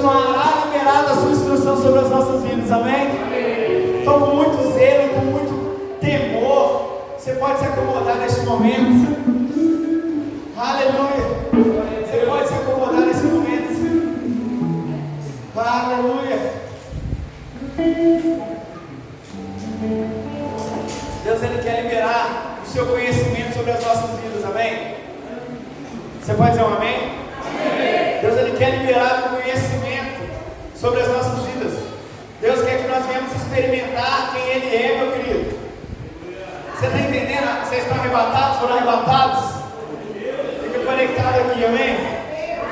continuará liberada a sua instrução sobre as nossas vidas, amém? Então, com muito zelo, com muito temor, você pode se acomodar neste momento. Aleluia. Você pode se acomodar nesse momento. Aleluia. Deus, Ele quer liberar o seu conhecimento sobre as nossas vidas, amém? Você pode dizer um amém? Amém. Deus, Ele quer liberar o conhecimento sobre as nossas vidas. Deus quer que nós venhamos experimentar quem Ele é, meu querido. Você está entendendo? Vocês estão arrebatados? Foram arrebatados? Fica conectado aqui, amém?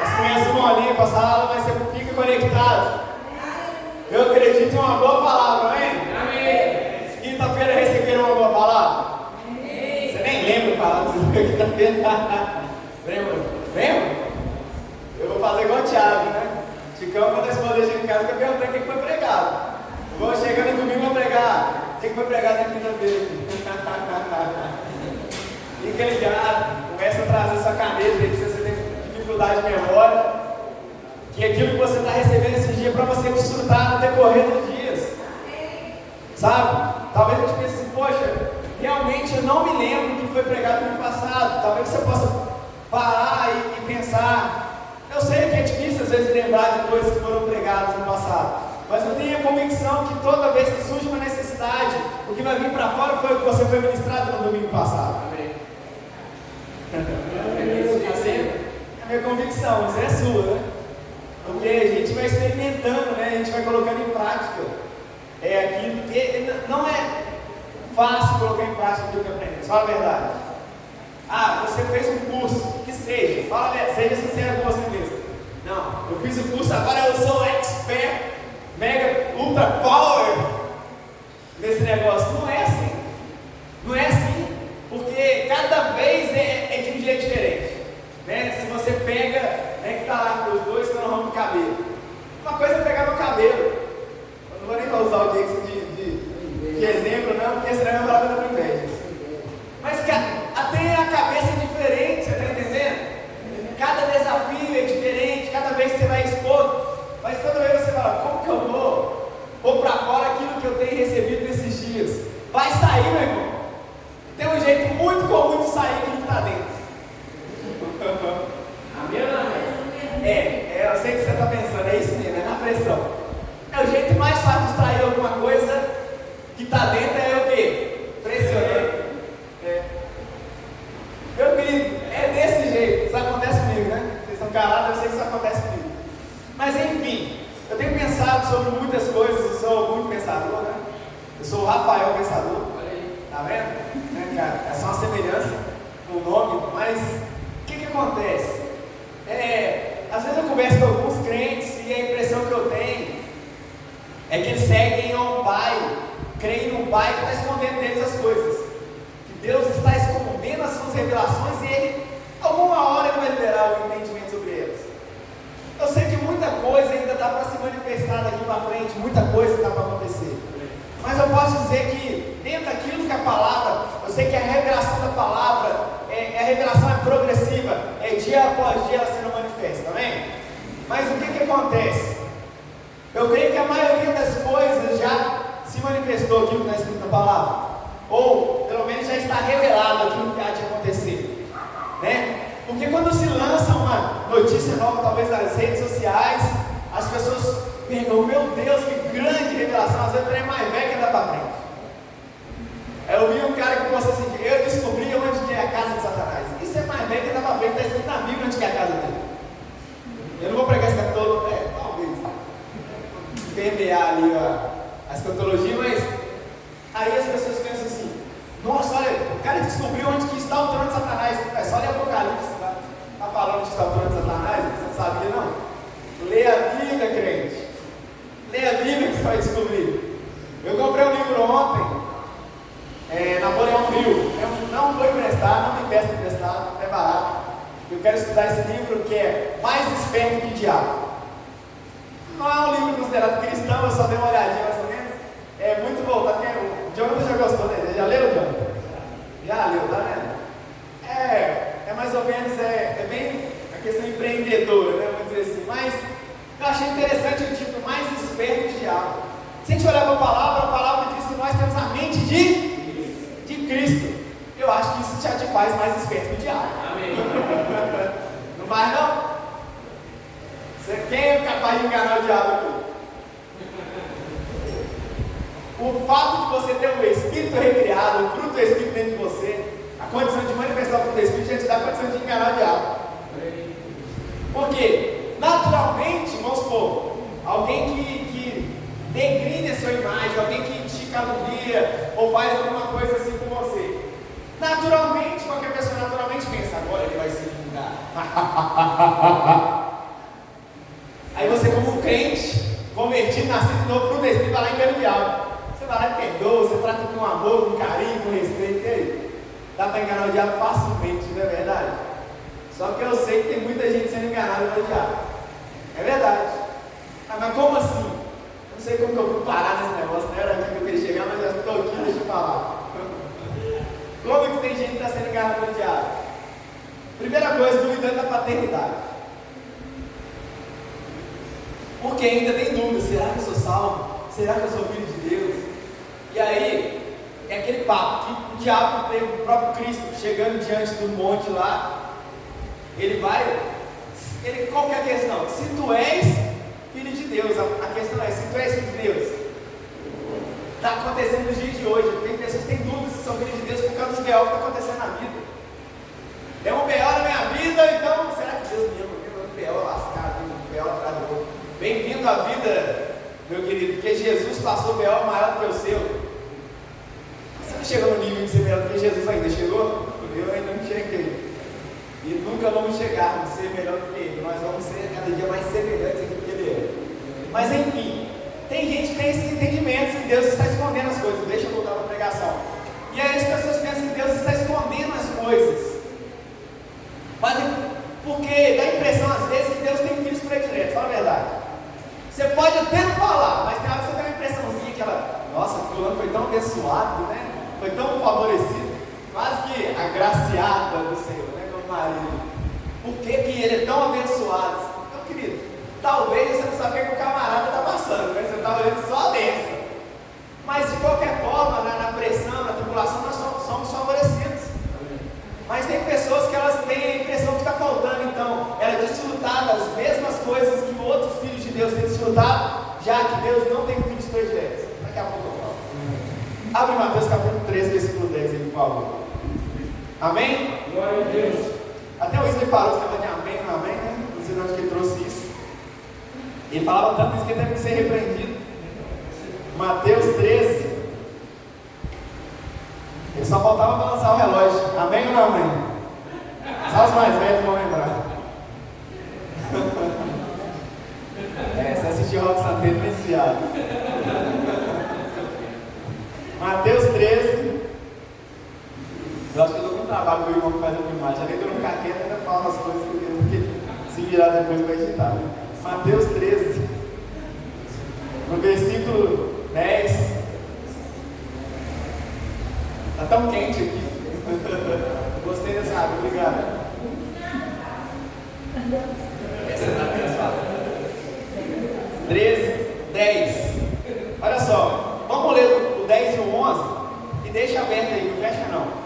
As crianças vão ali para a sala, mas você fica conectado. Eu acredito em uma boa palavra, amém? Amém. Quinta-feira receberam uma boa palavra? Amém. Você nem lembra a palavra de quinta-feira? Lembra? Eu vou fazer igual o Thiago, né? Chicão, quando a esposa chega em casa, fica perguntando o que foi pregado. Eu vou chegando no domingo e vou pregar. O que foi pregado na quinta-feira? Fica ligado, começa a trazer sua caneta, se você tem dificuldade de memória, que aquilo que você está recebendo esse dia é para você desfrutar no decorrer dos dias. Sabe? Talvez a gente pense assim, poxa, realmente eu não me lembro do que foi pregado no ano passado. Talvez você possa parar e pensar. Eu sei que é difícil às vezes lembrar de coisas que foram pregadas no passado, mas eu tenho a convicção que toda vez que surge uma necessidade, o que vai vir para fora foi o que você foi ministrado no domingo passado. Amém? É a minha convicção, isso é sua, né? Porque a gente vai experimentando, né? A gente vai colocando em prática aquilo que não é fácil colocar em prática aquilo que aprendemos. Fala a verdade. Ah, você fez um curso, que seja, seja sincero com você mesmo. Não, eu fiz o curso, agora eu sou expert, mega, ultra power nesse negócio. Não é assim. Não é assim, porque cada vez é de um jeito diferente. Né? Se você pega, que está lá, os dois estão no ramo do cabelo. Uma coisa é pegar no cabelo. Eu não vou nem usar o Jackson de exemplo, não, porque senão eu vou falar da inveja. Mas até a cabeça é diferente, você está entendendo? Cada desafio é diferente, cada vez que você vai expor, mas toda vez você fala, como que eu vou pôr para fora aquilo que eu tenho recebido nesses dias? Vai sair, meu irmão. Tem um jeito muito comum de sair aquilo que está dentro. Amém ou não amém? Eu sei que você está pensando, é isso mesmo, é na pressão. É o jeito mais fácil de extrair alguma coisa que está dentro, é o quê? Pressionando. Meu querido, é desse jeito, isso acontece comigo, né? Vocês estão calados, eu sei que isso acontece comigo. Mas enfim, eu tenho pensado sobre muitas coisas, eu sou muito pensador, né? Eu sou o Rafael Pensador, tá vendo? Né, cara? É só uma semelhança no nome, mas o que acontece? Às vezes eu converso com alguns crentes e a impressão que eu tenho é que eles seguem a um pai, creem num pai que está escondendo deles as coisas. Que Deus está escondendo as suas revelações e Ele, alguma hora, Ele vai liberar o entendimento sobre elas. Eu sei que muita coisa ainda dá para se manifestar daqui para frente, muita coisa dá para acontecer. Mas eu posso dizer que dentro daquilo que a palavra, eu sei que a revelação da palavra, a revelação é progressiva, dia após dia ela sendo manifesta, amém? Mas o que acontece? Eu creio que a maioria das coisas já se manifestou aquilo que está escrito na palavra, ou pelo menos já está revelado aquilo que há de acontecer, né? Porque quando se lança uma notícia nova, talvez nas redes sociais, as pessoas perguntam, meu Deus, que grande revelação, às vezes o trem é mais velho que anda para frente. Eu vi um cara que postou assim, eu descobri onde que é a casa de Satanás. Isso é mais velho que anda para frente, está escrito na Bíblia onde que é a casa dele. Eu não vou pregar esse capítulo, talvez permear ali a escatologia, mas aí as pessoas pensam assim, nossa, olha, o cara descobriu onde que está o trono de Satanás. É só ler Apocalipse, tá falando onde está o trono de Satanás, você não sabia não? Lê a Bíblia, crente. Lê a Bíblia que você vai descobrir. Eu comprei um livro ontem, Napoleão Hill. Eu não vou emprestar, não me peço emprestado, é barato. Eu quero estudar esse livro que é Mais Esperto que o Diabo. Não é um livro considerado cristão, eu só dei uma olhadinha mais ou menos. É muito bom, tá vendo? O Jonathan já gostou dele, já leu, Jonathan? Já leu, tá vendo? É mais ou menos, é bem a questão empreendedora, né? Vamos dizer assim, mas Eu achei interessante o título, mais esperto que o diabo. Se a gente olhar para a palavra diz que nós temos a mente de Cristo. Eu acho que isso já te faz mais esperto que o diabo. Amém. Não faz não? Quem é capaz de enganar o diabo aqui? O fato de você ter um espírito recriado, o fruto do espírito dentro de você, a condição de manifestar o fruto do espírito já te dá a condição de enganar o diabo. Por quê? Naturalmente, vamos supor, alguém que degrine a sua imagem, alguém que te calunia ou faz alguma coisa assim com você. Naturalmente, qualquer pessoa naturalmente pensa, agora ele vai se vingar. Aí você, como um crente, convertido, nascido de novo, fruto do espírito, vai lá e engana o diabo. Você vai lá e perdoa, você trata com amor, com carinho, com respeito, e aí? Dá para enganar o diabo facilmente, não é verdade? Só que eu sei que tem muita gente sendo enganada pelo diabo. É verdade. Ah, mas como assim? Eu não sei como que eu fui parar nesse negócio, não era aqui que eu queria chegar, mas eu estou aqui, deixa eu falar. Como que tem gente que está sendo enganada pelo diabo? Primeira coisa, duvidando da paternidade. Porque ainda tem dúvida, será que eu sou salvo? Será que eu sou filho de Deus? E aí, é aquele papo que o diabo teve, o próprio Cristo, chegando diante do monte lá, qual que é a questão? Se tu és filho de Deus, a questão é, se tu és filho de Deus, está acontecendo nos dias de hoje, tem pessoas que têm dúvidas se são filhos de Deus por causa dos B.O. que está acontecendo na vida. Tem um B.O. na minha vida, então, será que Deus me ama? Um B.O. lascado, um B.O. atrás do outro. Bem-vindo à vida, meu querido, porque Jesus passou B.O. maior do que o seu. Você não chegou no nível de ser melhor do que Jesus ainda, chegou? Eu ainda não cheguei. E nunca vamos chegar a ser melhor do que ele. Nós vamos ser cada dia mais semelhantes do que ele é. Mas enfim, tem gente que tem esse entendimento que Deus está escondendo as coisas. Deixa eu voltar para a pregação. E aí as pessoas pensam que Deus está escondendo as coisas. Mas porque dá a impressão às vezes que Deus tem filhos prediletos, fala a verdade. Você pode até não falar, mas tem hora que você tem uma impressãozinha que ela, nossa, fulano foi tão abençoado, né? Foi tão favorecido, quase que agraciada do Senhor, né? Meu marido. Por que ele é tão abençoado? Então, querido, talvez você não sabe o que o camarada está passando, né? Você está olhando só a bênção. Mas de qualquer forma, na pressão, na tribulação, nós somos favorecidos. Mas tem pessoas que elas têm a impressão que está faltando, então, ela desfrutar das mesmas coisas que outros filhos de Deus têm desfrutado, já que Deus não tem filhos prediletos. Daqui a pouco eu falo. Abre Mateus capítulo 13, versículo 10 aí, por favor. Amém? Glória a Deus. Até o Wesley parou, você falou de amém, não amém, né? Não sei de onde que ele trouxe isso. Ele falava tanto isso que ele teve que ser repreendido. Mateus 13. Ele só faltava balançar o relógio. Amém ou não amém? Só os mais velhos vão lembrar. Você assistiu Rock Santeiro iniciado. Mateus 13. Eu acho que eu dou um trabalho com o irmão que faz a filmagem. Já que eu não ficar quieto, ainda falo as coisas que eu tenho que se virar depois para editar. Mateus 13, no versículo 10. Está tão quente aqui. Gostei dessa água, obrigado. Essa está pensada. 13, 10. Olha só, vamos ler o 10 e o 11 e deixa aberto aí, não fecha não.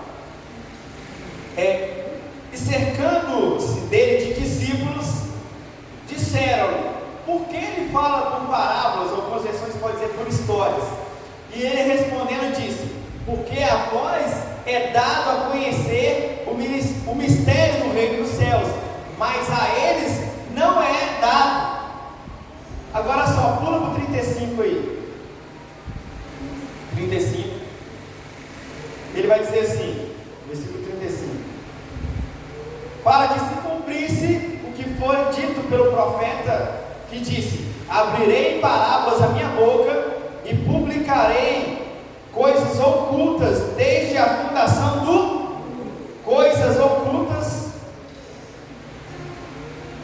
E cercando-se dele de discípulos, disseram-lhe: por que ele fala por parábolas, ou por versões pode dizer por histórias? E ele respondendo disse: porque a vós é dado a conhecer o mistério do reino dos céus, mas a eles não é dado. Agora só, pula para o 35 aí. 35. Ele vai dizer assim, versículo 35: para que se cumprisse o que foi dito pelo profeta, que disse: abrirei em parábolas a minha boca e publicarei coisas ocultas desde a fundação do... Coisas ocultas.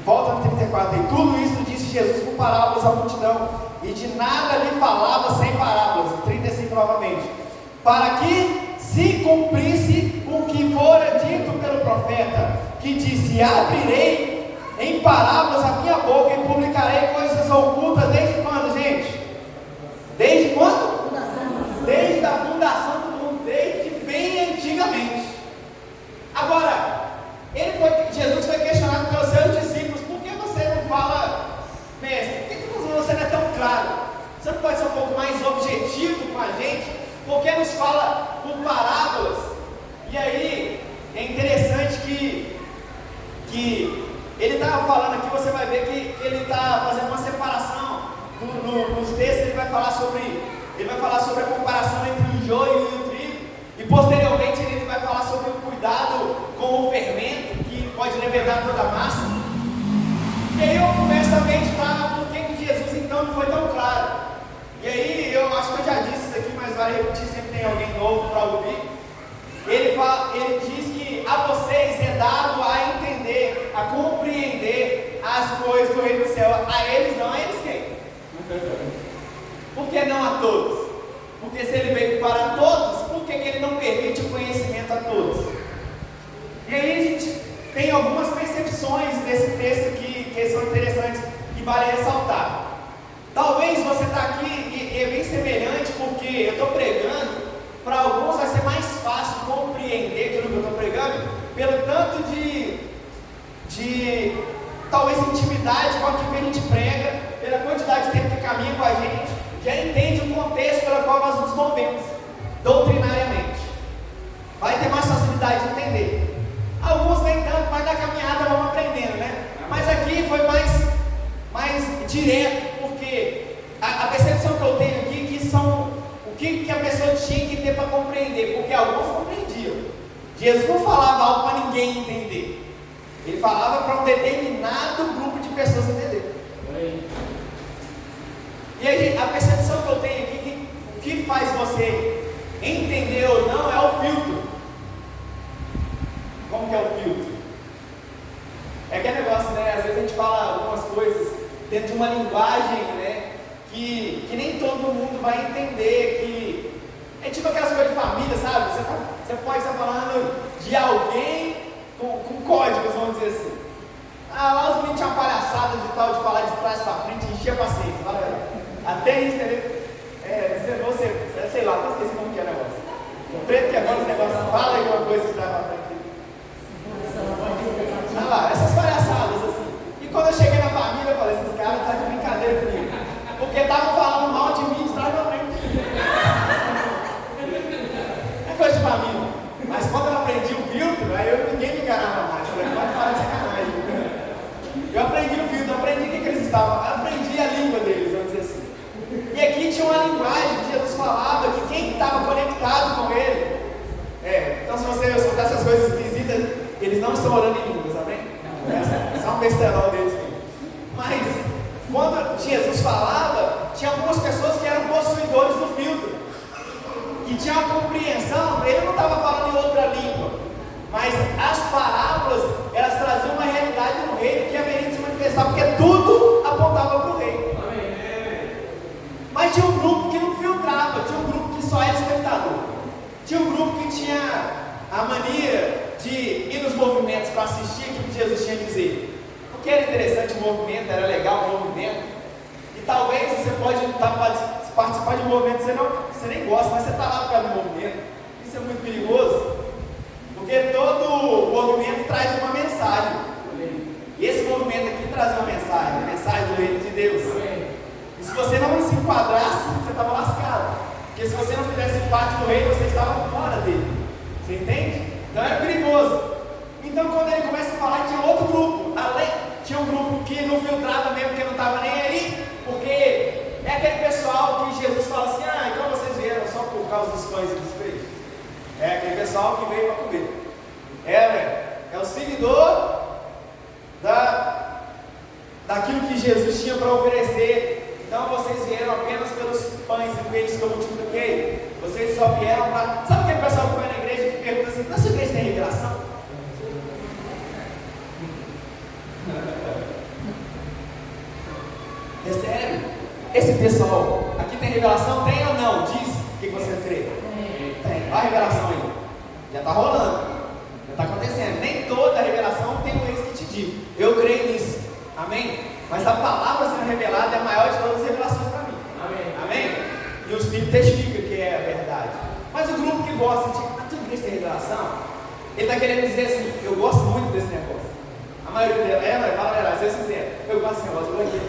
Volta no 34 aí. Tudo isso disse Jesus por parábolas à multidão, e de nada lhe falava sem parábolas. 35 novamente. Para que se cumprisse o que fora dito pelo profeta, que disse: abrirei em parábolas a minha boca e publicarei coisas Você não pode ser um pouco mais objetivo com a gente? Porque nos fala por parábolas. E aí, é interessante que ele está falando aqui, você vai ver que ele está fazendo uma separação. Nos textos ele vai falar sobre a comparação entre o joio e o trigo. E posteriormente ele vai falar sobre o cuidado com o fermento, que pode levedar toda a massa. E aí eu começo a meditar por que Jesus então não foi tão claro. E aí eu acho que eu já disse isso aqui, mas vale repetir, sempre tem alguém novo para ouvir. Ele diz que a vocês é dado a entender, a compreender as coisas do reino do céu. A eles não, a eles quem? Por que não a todos? Porque se ele veio para todos, por que ele não permite o conhecimento a todos? E aí a gente tem algumas percepções desse texto que são interessantes, que vale ressaltar. Talvez você está aqui e é bem semelhante, porque eu estou pregando, para alguns vai ser mais fácil compreender aquilo que eu estou pregando, pelo tanto de talvez intimidade com aquilo que a gente prega, pela quantidade de tempo que caminha com a gente, já entende o contexto pelo qual nós nos movemos, doutrinariamente. Vai ter mais facilidade de entender. Alguns nem tanto, mas na caminhada vamos aprendendo, né? Mas aqui foi mais direto, porque a percepção que eu tenho aqui que são o que a pessoa tinha que ter para compreender, porque alguns compreendiam. Jesus não falava algo para ninguém entender. Ele falava para um determinado grupo de pessoas entender. E aí, a percepção que eu tenho aqui, que o que faz você entender ou não é o filtro. Como que é o filtro? É aquele negócio, né? Às vezes a gente fala algumas coisas dentro de uma linguagem, né? Que nem todo mundo vai entender, que é tipo aquelas coisas de família, sabe? Você pode estar falando de alguém com códigos, vamos dizer assim. Lá os meninos tinham uma palhaçada de tal, de falar de trás para frente, enchia paciência, até isso, entendeu? Você, sei lá, não esqueci como que é o negócio. O preto que agora esse negócio, fala aí alguma coisa de trás para frente. Olha lá, essas palhaçadas assim. E quando eu cheguei na família, eu falei, esses caras estão de brincadeira comigo. Porque estavam falando mal de mim de trás para frente. É coisa de família. Mas quando eu aprendi o filtro, aí ninguém me enganava mais. Eu falei, pode parar de sacanagem. Eu aprendi o filtro, aprendi o que eles estavam, aprendi a língua deles, vamos dizer assim. E aqui tinha uma linguagem que Jesus falava, que quem estava conectado com ele. Então se você escutar essas coisas esquisitas, eles não estão orando em línguas, amém? É só um besterol deles. Mas quando Jesus falava, tinha algumas pessoas que eram possuidores do filtro, que tinham a compreensão. Ele não estava falando em outra língua, mas as parábolas, elas traziam uma realidade no reino que haveria de se manifestar, porque tudo apontava para o reino. Mas tinha um grupo que não filtrava, tinha um grupo que só era espectador, tinha um grupo que tinha a mania de ir nos movimentos para assistir aquilo que Jesus tinha a dizer. Porque era interessante o movimento, era legal o movimento. E talvez você pode participar de um movimento que você nem gosta, mas você está lá por causa do movimento. Isso é muito perigoso, porque todo movimento traz uma mensagem. E esse movimento aqui traz uma mensagem, a mensagem do reino de Deus. E se você não se enquadrasse, você estava lascado. Porque se você não fizesse parte do reino, você estava fora dele. Você entende? Então era perigoso. Então quando ele começa a falar, tinha outro grupo. Tinha um grupo que não filtrava mesmo, porque não estava nem aí. Porque é aquele pessoal que Jesus fala assim, então vocês vieram só por causa dos pães e dos peixes. É aquele pessoal que veio para comer. É o seguidor daquilo que Jesus tinha para oferecer. Então vocês vieram apenas pelos pães e peixes que eu multipliquei. Vocês só vieram para... Sabe aquele pessoal que vai na igreja que pergunta assim, na sua igreja tem revelação? É sério? Esse pessoal aqui tem revelação? Tem ou não? Diz o que você crê. Tem. Olha a revelação aí. Já está rolando. Já está acontecendo. Nem toda revelação tem um ex que te diz. Eu creio nisso. Amém? Mas a palavra sendo revelada é a maior de todas as revelações para mim. Amém? E o Espírito testifica que é a verdade. Mas o grupo que gosta de tudo isso tem revelação, ele está querendo dizer assim, eu gosto muito desse negócio. A maioria dela, fala a verdade, se vocês quiserem, eu gosto desse negócio, eu vou aqui.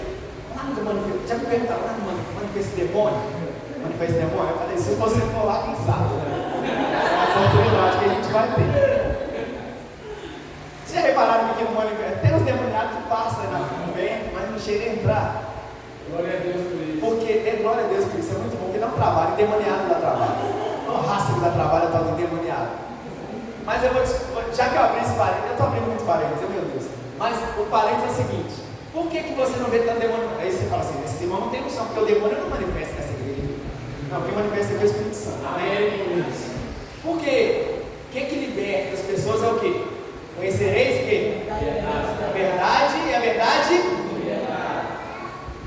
lá no manifesto, já me perguntaram, lá no manifesto demônio? Manifesto demônio? Eu falei, se você for lá, quem sabe? É uma oportunidade que a gente vai ter. Vocês já repararam que aqui no manifesto tem uns demoniados que passam no vento, mas não chega a entrar? Glória a Deus por isso. Porque, glória a Deus por isso, é muito bom, porque dá um trabalho, endemoniado dá trabalho. Não raça que dá trabalho, é tal de endemoniado. Mas eu vou, já que eu abri esse parênteses, eu estou abrindo muitos parênteses, meu Deus. Mas o parênteses é o seguinte: por que você não vê tanto demônio? Aí você fala assim, esse irmão não tem noção, porque o demônio não manifesta nessa igreja. Não, quem manifesta aqui é o Espírito Santo. Amém. Por quê? O que liberta as pessoas é o quê? Conhecereis o quê? A verdade e a verdade.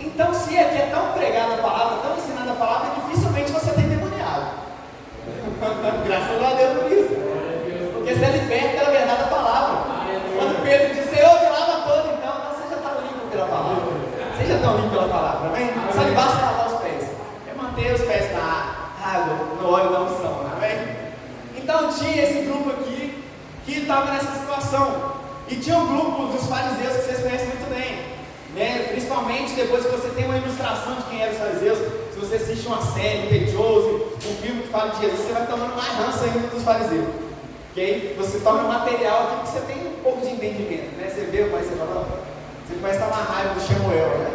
Então, se aqui é tão pregada a palavra, tão ensinada a palavra, dificilmente você tem demoniado. Graças a Deus por isso. Porque você é liberto pela verdade da palavra. Quando Pedro disse, eu me lava todo, então, não, você já está limpo pela palavra. Vocês já estão limpos pela palavra, amém? Só lhe basta lavar os pés. É manter os pés na água, no óleo da unção, amém? Então tinha esse grupo aqui que estava nessa situação. E tinha um grupo dos fariseus que vocês conhecem muito bem. Principalmente depois que você tem uma ilustração de quem eram os fariseus. Se você assiste uma série, The Chosen, um filme que fala de Jesus, você vai tomando mais ranço ainda dos fariseus. Okay? Você toma material aqui que você tem um pouco de entendimento, né? Você vê, mas você fala, você começa a tomar raiva do Samuel, né?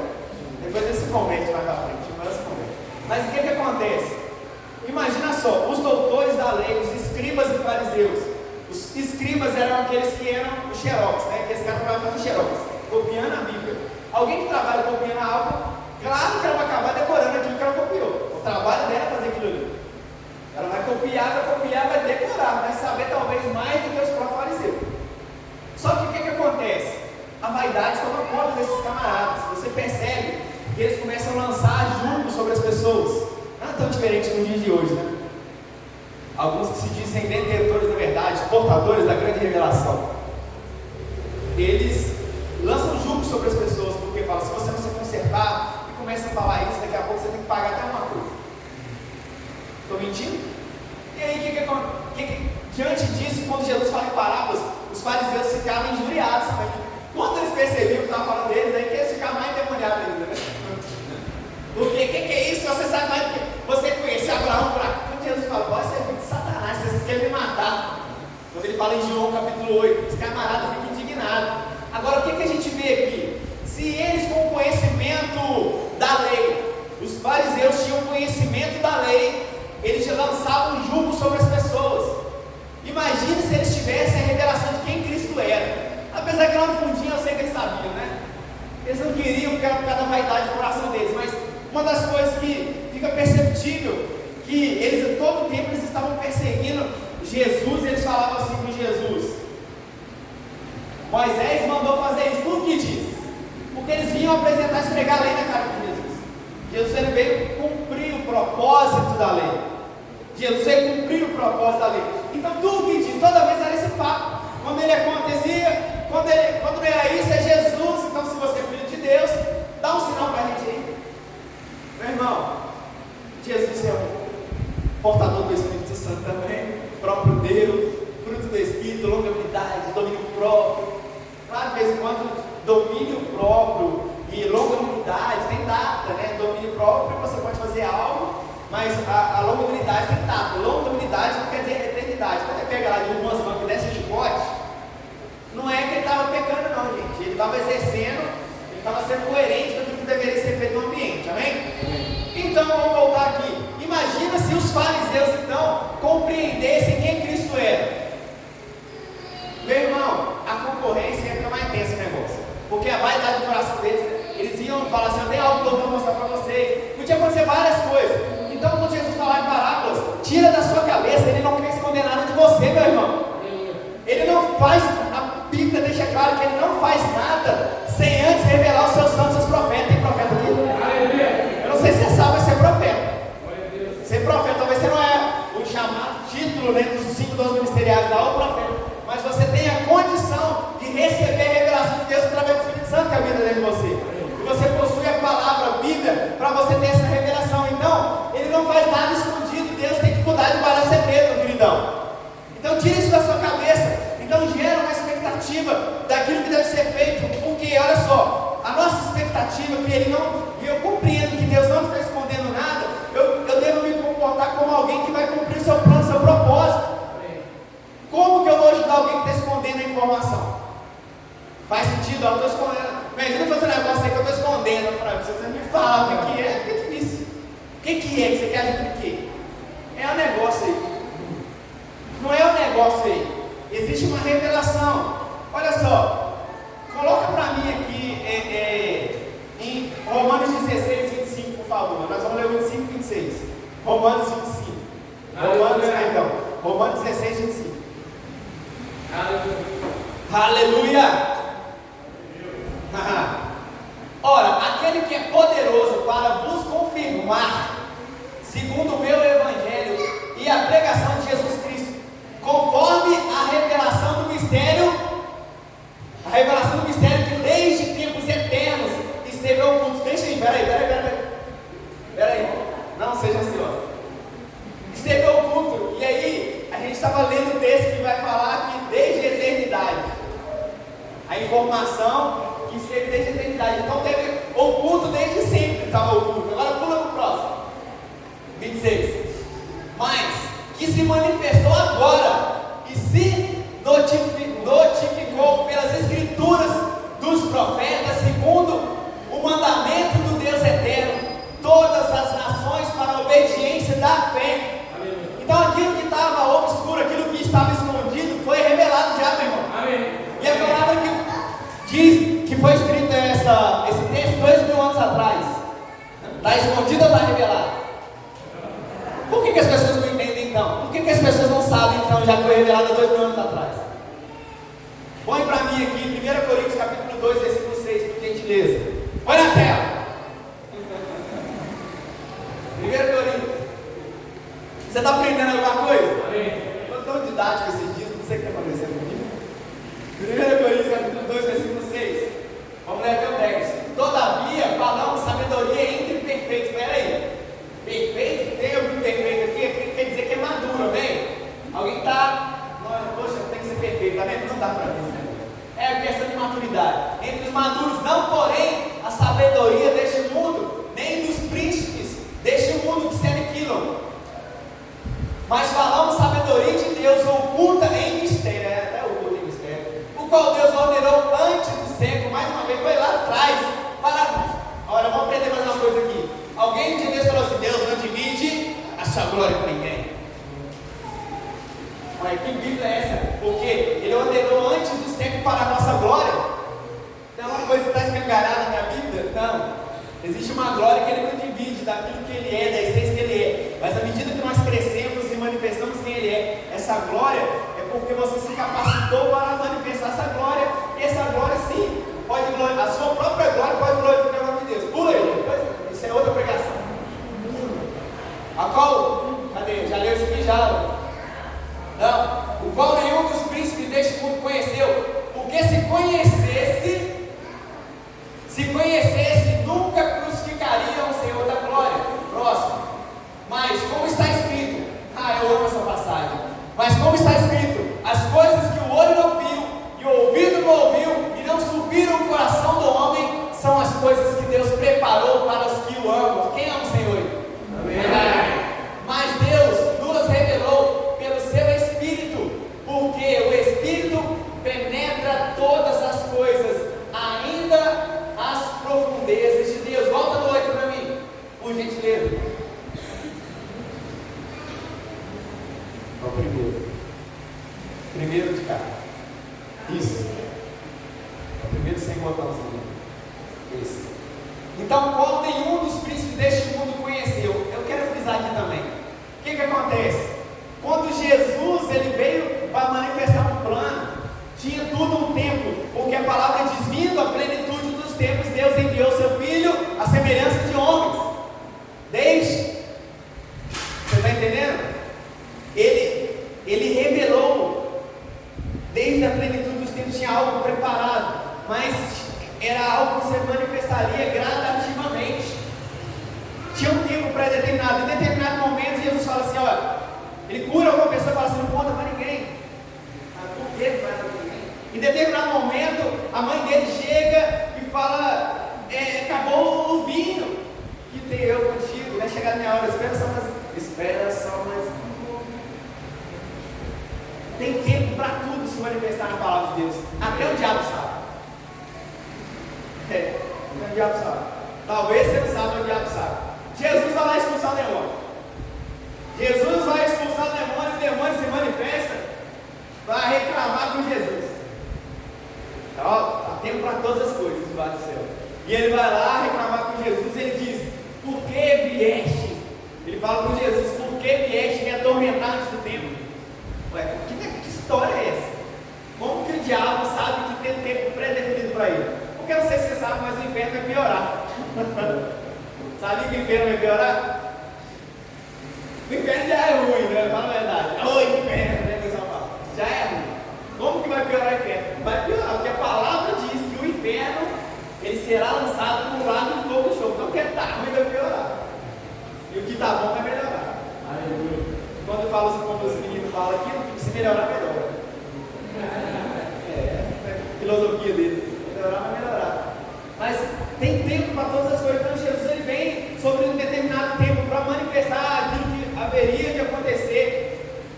Depois ele se converte mais pra frente, Samuel se converte. Mas o que acontece? Imagina só, os doutores da lei, os escribas e fariseus. Os escribas eram aqueles que eram os xerox, né? Que esse cara trabalhava fazendo xerox, copiando a Bíblia. Alguém que trabalha copiando algo, claro que ela vai acabar decorando aquilo que ela copiou. O trabalho dela é fazer aquilo ali. Ela vai copiar, vai decorar, vai saber talvez mais do que os próprios fariseus. Só que o que acontece? A vaidade toma conta desses camaradas. Você percebe que eles começam a lançar julgo sobre as pessoas. Não é tão diferente no dia de hoje, né? Alguns que se dizem detentores da verdade, portadores da grande revelação, eles lançam julgo sobre as pessoas, porque falam, se você não se consertar e começa a falar isso, daqui a pouco você tem que pagar até uma coisa. Estou mentindo? E aí, diante disso, quando Jesus fala em parábolas, os fariseus ficavam injuriados também. Quando eles percebiam que estava falando deles, aí que eles ficavam mais endemoniados ainda, né? Porque o que é isso? Você sabe mais do que você conhece Abraão para cá. Quando Jesus fala, pode ser filho de Satanás, vocês querem me matar. Quando ele fala em João capítulo 8, os camaradas ficam indignados. Agora, o que a gente vê aqui? Se eles com conhecimento da lei, os fariseus tinham conhecimento da lei, eles já lançavam um jugo sobre as pessoas. Imagine se eles tivessem a revelação de quem Cristo era. Apesar que lá no fundinho eu sei que eles sabiam, né? Eles não queriam por causa da vaidade do coração deles, mas uma das coisas que fica perceptível, que eles todo o tempo eles estavam perseguindo Jesus, e eles falavam assim com Jesus: Moisés mandou fazer isso, tudo que diz, porque eles vinham apresentar, esfregar a lei na cara de Jesus. Jesus ele veio cumprir o propósito da lei. Jesus veio cumprir o propósito da lei. Então tudo que diz, toda vez era esse papo. Quando ele acontecia, quando não era isso, é Jesus. Então se você é filho de Deus, dá um sinal para a gente aí. Meu irmão, Jesus é o portador do Espírito Santo também, próprio Deus, fruto do Espírito, longanimidade, domínio próprio. Claro, de vez em quando, domínio próprio e longanimidade tem data, né? Domínio próprio, você pode fazer algo, mas a longanimidade tem data. Longanimidade não quer dizer eternidade. Quando ele pega lá de um moço que desce o chicote, não é que ele estava pecando, não, gente. Ele estava exercendo, ele estava sendo coerente com o que deveria ser feito no ambiente, amém? Então, vamos voltar aqui. Imagina se os fariseus, então, compreendessem quem Cristo era. Meu irmão, a concorrência ia ficar mais tensa o negócio. Porque a vaidade do coração deles, eles iam falar assim, eu tenho algo que eu vou mostrar para vocês. Podia acontecer várias coisas. Então, quando Jesus falar em parábolas, tira da sua cabeça, ele não quer esconder nada de você, meu irmão. Ele não faz, a Bíblia deixa claro que ele não faz nada sem antes revelar os seus santos, seus profetas. Tem profeta aqui? Eu não sei se você sabe ser profeta. Ser profeta, talvez você não é o chamado título, né, dos 5 dons ministeriais da o profeta, mas você tem a condição de receber a revelação de Deus através do Espírito Santo que habita dentro de você. E você possui a palavra, a Bíblia, para você ter essa revelação. Então, ele não faz nada escondido. Deus tem que cuidar de guardar segredo, queridão. Então, tira isso da sua cabeça. Então, gera uma expectativa daquilo que deve ser feito. Porque, olha só, a nossa expectativa expectativa que ele não, e eu compreendo que Deus não está escondendo nada, eu devo me comportar como alguém que vai cumprir o seu plano, o seu propósito. Como que eu vou ajudar alguém que está escondendo a informação? Faz sentido? Eu estou escondendo. Imagina fazer um negócio aí que eu estou escondendo para você. Você me fala o que é, porque é difícil. O que é que você quer ajudar de quê? É um negócio aí. Não é um negócio aí. Existe uma revelação. Olha só. Coloca para mim aqui em Romanos 16, 25, por favor. Nós vamos ler o 25 e 26. Romanos 25. Romanos 16, 25. Aleluia! Ora, aquele que é poderoso para vos confirmar, segundo o meu evangelho e a pregação de Jesus Cristo, conforme a revelação do mistério que desde tempos eternos esteve oculto. Deixa aí, peraí. Não seja ansioso. Esteve oculto. E aí, a gente estava lendo o texto que vai falar que desde a eternidade, a informação que esteve desde a eternidade. Então teve oculto desde sempre, estava oculto. Agora pula para o próximo. 26. Mas que se manifestou agora e se notificou pelas escrituras dos profetas, segundo o mandamento do Deus eterno, todas as nações para a obediência da fé. Então aquilo que estava obscuro, aquilo que estava escondido, foi revelado já, meu irmão. Amém. E a palavra que diz que foi escrito esse texto 2000 anos atrás, está escondido ou está revelado? Por que as pessoas não entendem então? Por que as pessoas não sabem então, já que foi revelado 2000 anos atrás? Põe para mim aqui, 1 Coríntios capítulo 2, versículo 6, por gentileza. Põe na tela. 1 Coríntios. Você está aprendendo alguma coisa? Estou tão didático esses dias, não sei o que está acontecendo comigo. 1 Coríntios capítulo 2, versículo 6. Vamos ler até o 10. Todavia, falamos sabedoria entre perfeitos. Espera aí. Perfeito? Tem algum perfeito aqui? Quer dizer que é maduro, amém? Alguém está... Poxa, tem que ser perfeito, tá vendo? Não dá para ver, né? É questão de maturidade. Entre os maduros, não porém a sabedoria deste mundo, nem dos príncipes deste mundo que se aniquilam. Mas falamos sabedoria de Deus oculta em mistério, até oculta em mistério, o qual Deus ordenou antes do século, mais uma vez, foi lá atrás, para... Olha, vamos aprender mais uma coisa aqui. Alguém de Deus falou assim: Deus não divide a sua glória com ninguém. Olha, que Bíblia é essa? Porque Ele ordenou antes do século para a nossa glória. Então uma coisa que está escancarada na Bíblia? Não. Existe uma glória que Ele não divide daquilo que Ele é, da essência que Ele é. Mas à medida que nós crescemos e manifestamos quem Ele é, essa glória é porque você se capacitou para manifestar essa glória. E essa glória sim, pode glorificar, a sua própria glória pode glorificar o nome de Deus. Pula aí, isso é outra pregação. A qual? Cadê? Já leu isso aqui? Já? Não. O qual nenhum dos príncipes deste mundo conheceu. Porque se conhecesse, nunca crucificariam o Senhor da glória. Próximo. Mas como está escrito, eu amo essa passagem. Mas como está escrito, as coisas que o olho não viu e o ouvido não ouviu e não subiram o coração do homem, são as coisas que Deus preparou para os que o amam. Quem ama o Senhor? Amém. Mas Deus nos revelou pelo seu Espírito, porque o Espírito penetra todas as coisas, ainda as profundezas de Deus. Volta no 8 para mim, por gentileza. É o primeiro de cá. Isso. É o primeiro sem botãozinho. Isso. Então, qual nenhum dos príncipes deste mundo conheceu? Eu quero frisar aqui também. O que acontece? Quando Jesus ele veio para manifestar um plano, tinha tudo um tempo, porque a palavra diz: vindo a plenitude dos tempos, Deus enviou seu Filho à semelhança de homens. Você está entendendo? Ele revelou, desde a plenitude dos tempos tinha algo preparado, mas era algo que se manifestaria gradativamente. Tinha um tempo pré-determinado. Em determinado momento Jesus fala assim: olha, Ele cura alguma pessoa e fala assim: não conta para ninguém. Por que não vai para ninguém? Em determinado momento a mãe dele chega e fala: acabou hora, espera só mais um pouco. Tem tempo para tudo se manifestar na palavra de Deus. Até o diabo sabe. Até o diabo sabe. Talvez você não saiba, mas o diabo sabe. Jesus vai lá expulsar o demônio. Jesus vai expulsar o demônio se manifesta para reclamar com Jesus. Então, há tempo para todas as coisas debaixo do céu. E ele vai lá reclamar com Jesus. Ele diz: por que vieste? Ele fala com Jesus: por que vieste me atormentar antes do tempo? Ué, que história é essa? Como que o diabo sabe que tem tempo pré-definido para ele? Porque eu não sei se você sabe, mas o inferno vai piorar. Sabe que o inferno vai piorar? O inferno já é ruim, né? Fala a verdade. Oi, inferno, né, pessoal? Fala. Já é ruim. Como que vai piorar o inferno? Vai piorar, porque a palavra diz que o inferno ele será lançado no lado do fogo de enxofre. Então o que está ruim vai piorar. E o que está bom vai melhorar. Aleluia. Quando eu falo assim, como os meninos falam aqui, se melhorar, melhora. É a filosofia dele. Melhorar vai melhorar. Mas tem tempo para todas as coisas. Então Jesus ele vem sobre um determinado tempo para manifestar aquilo que haveria de acontecer.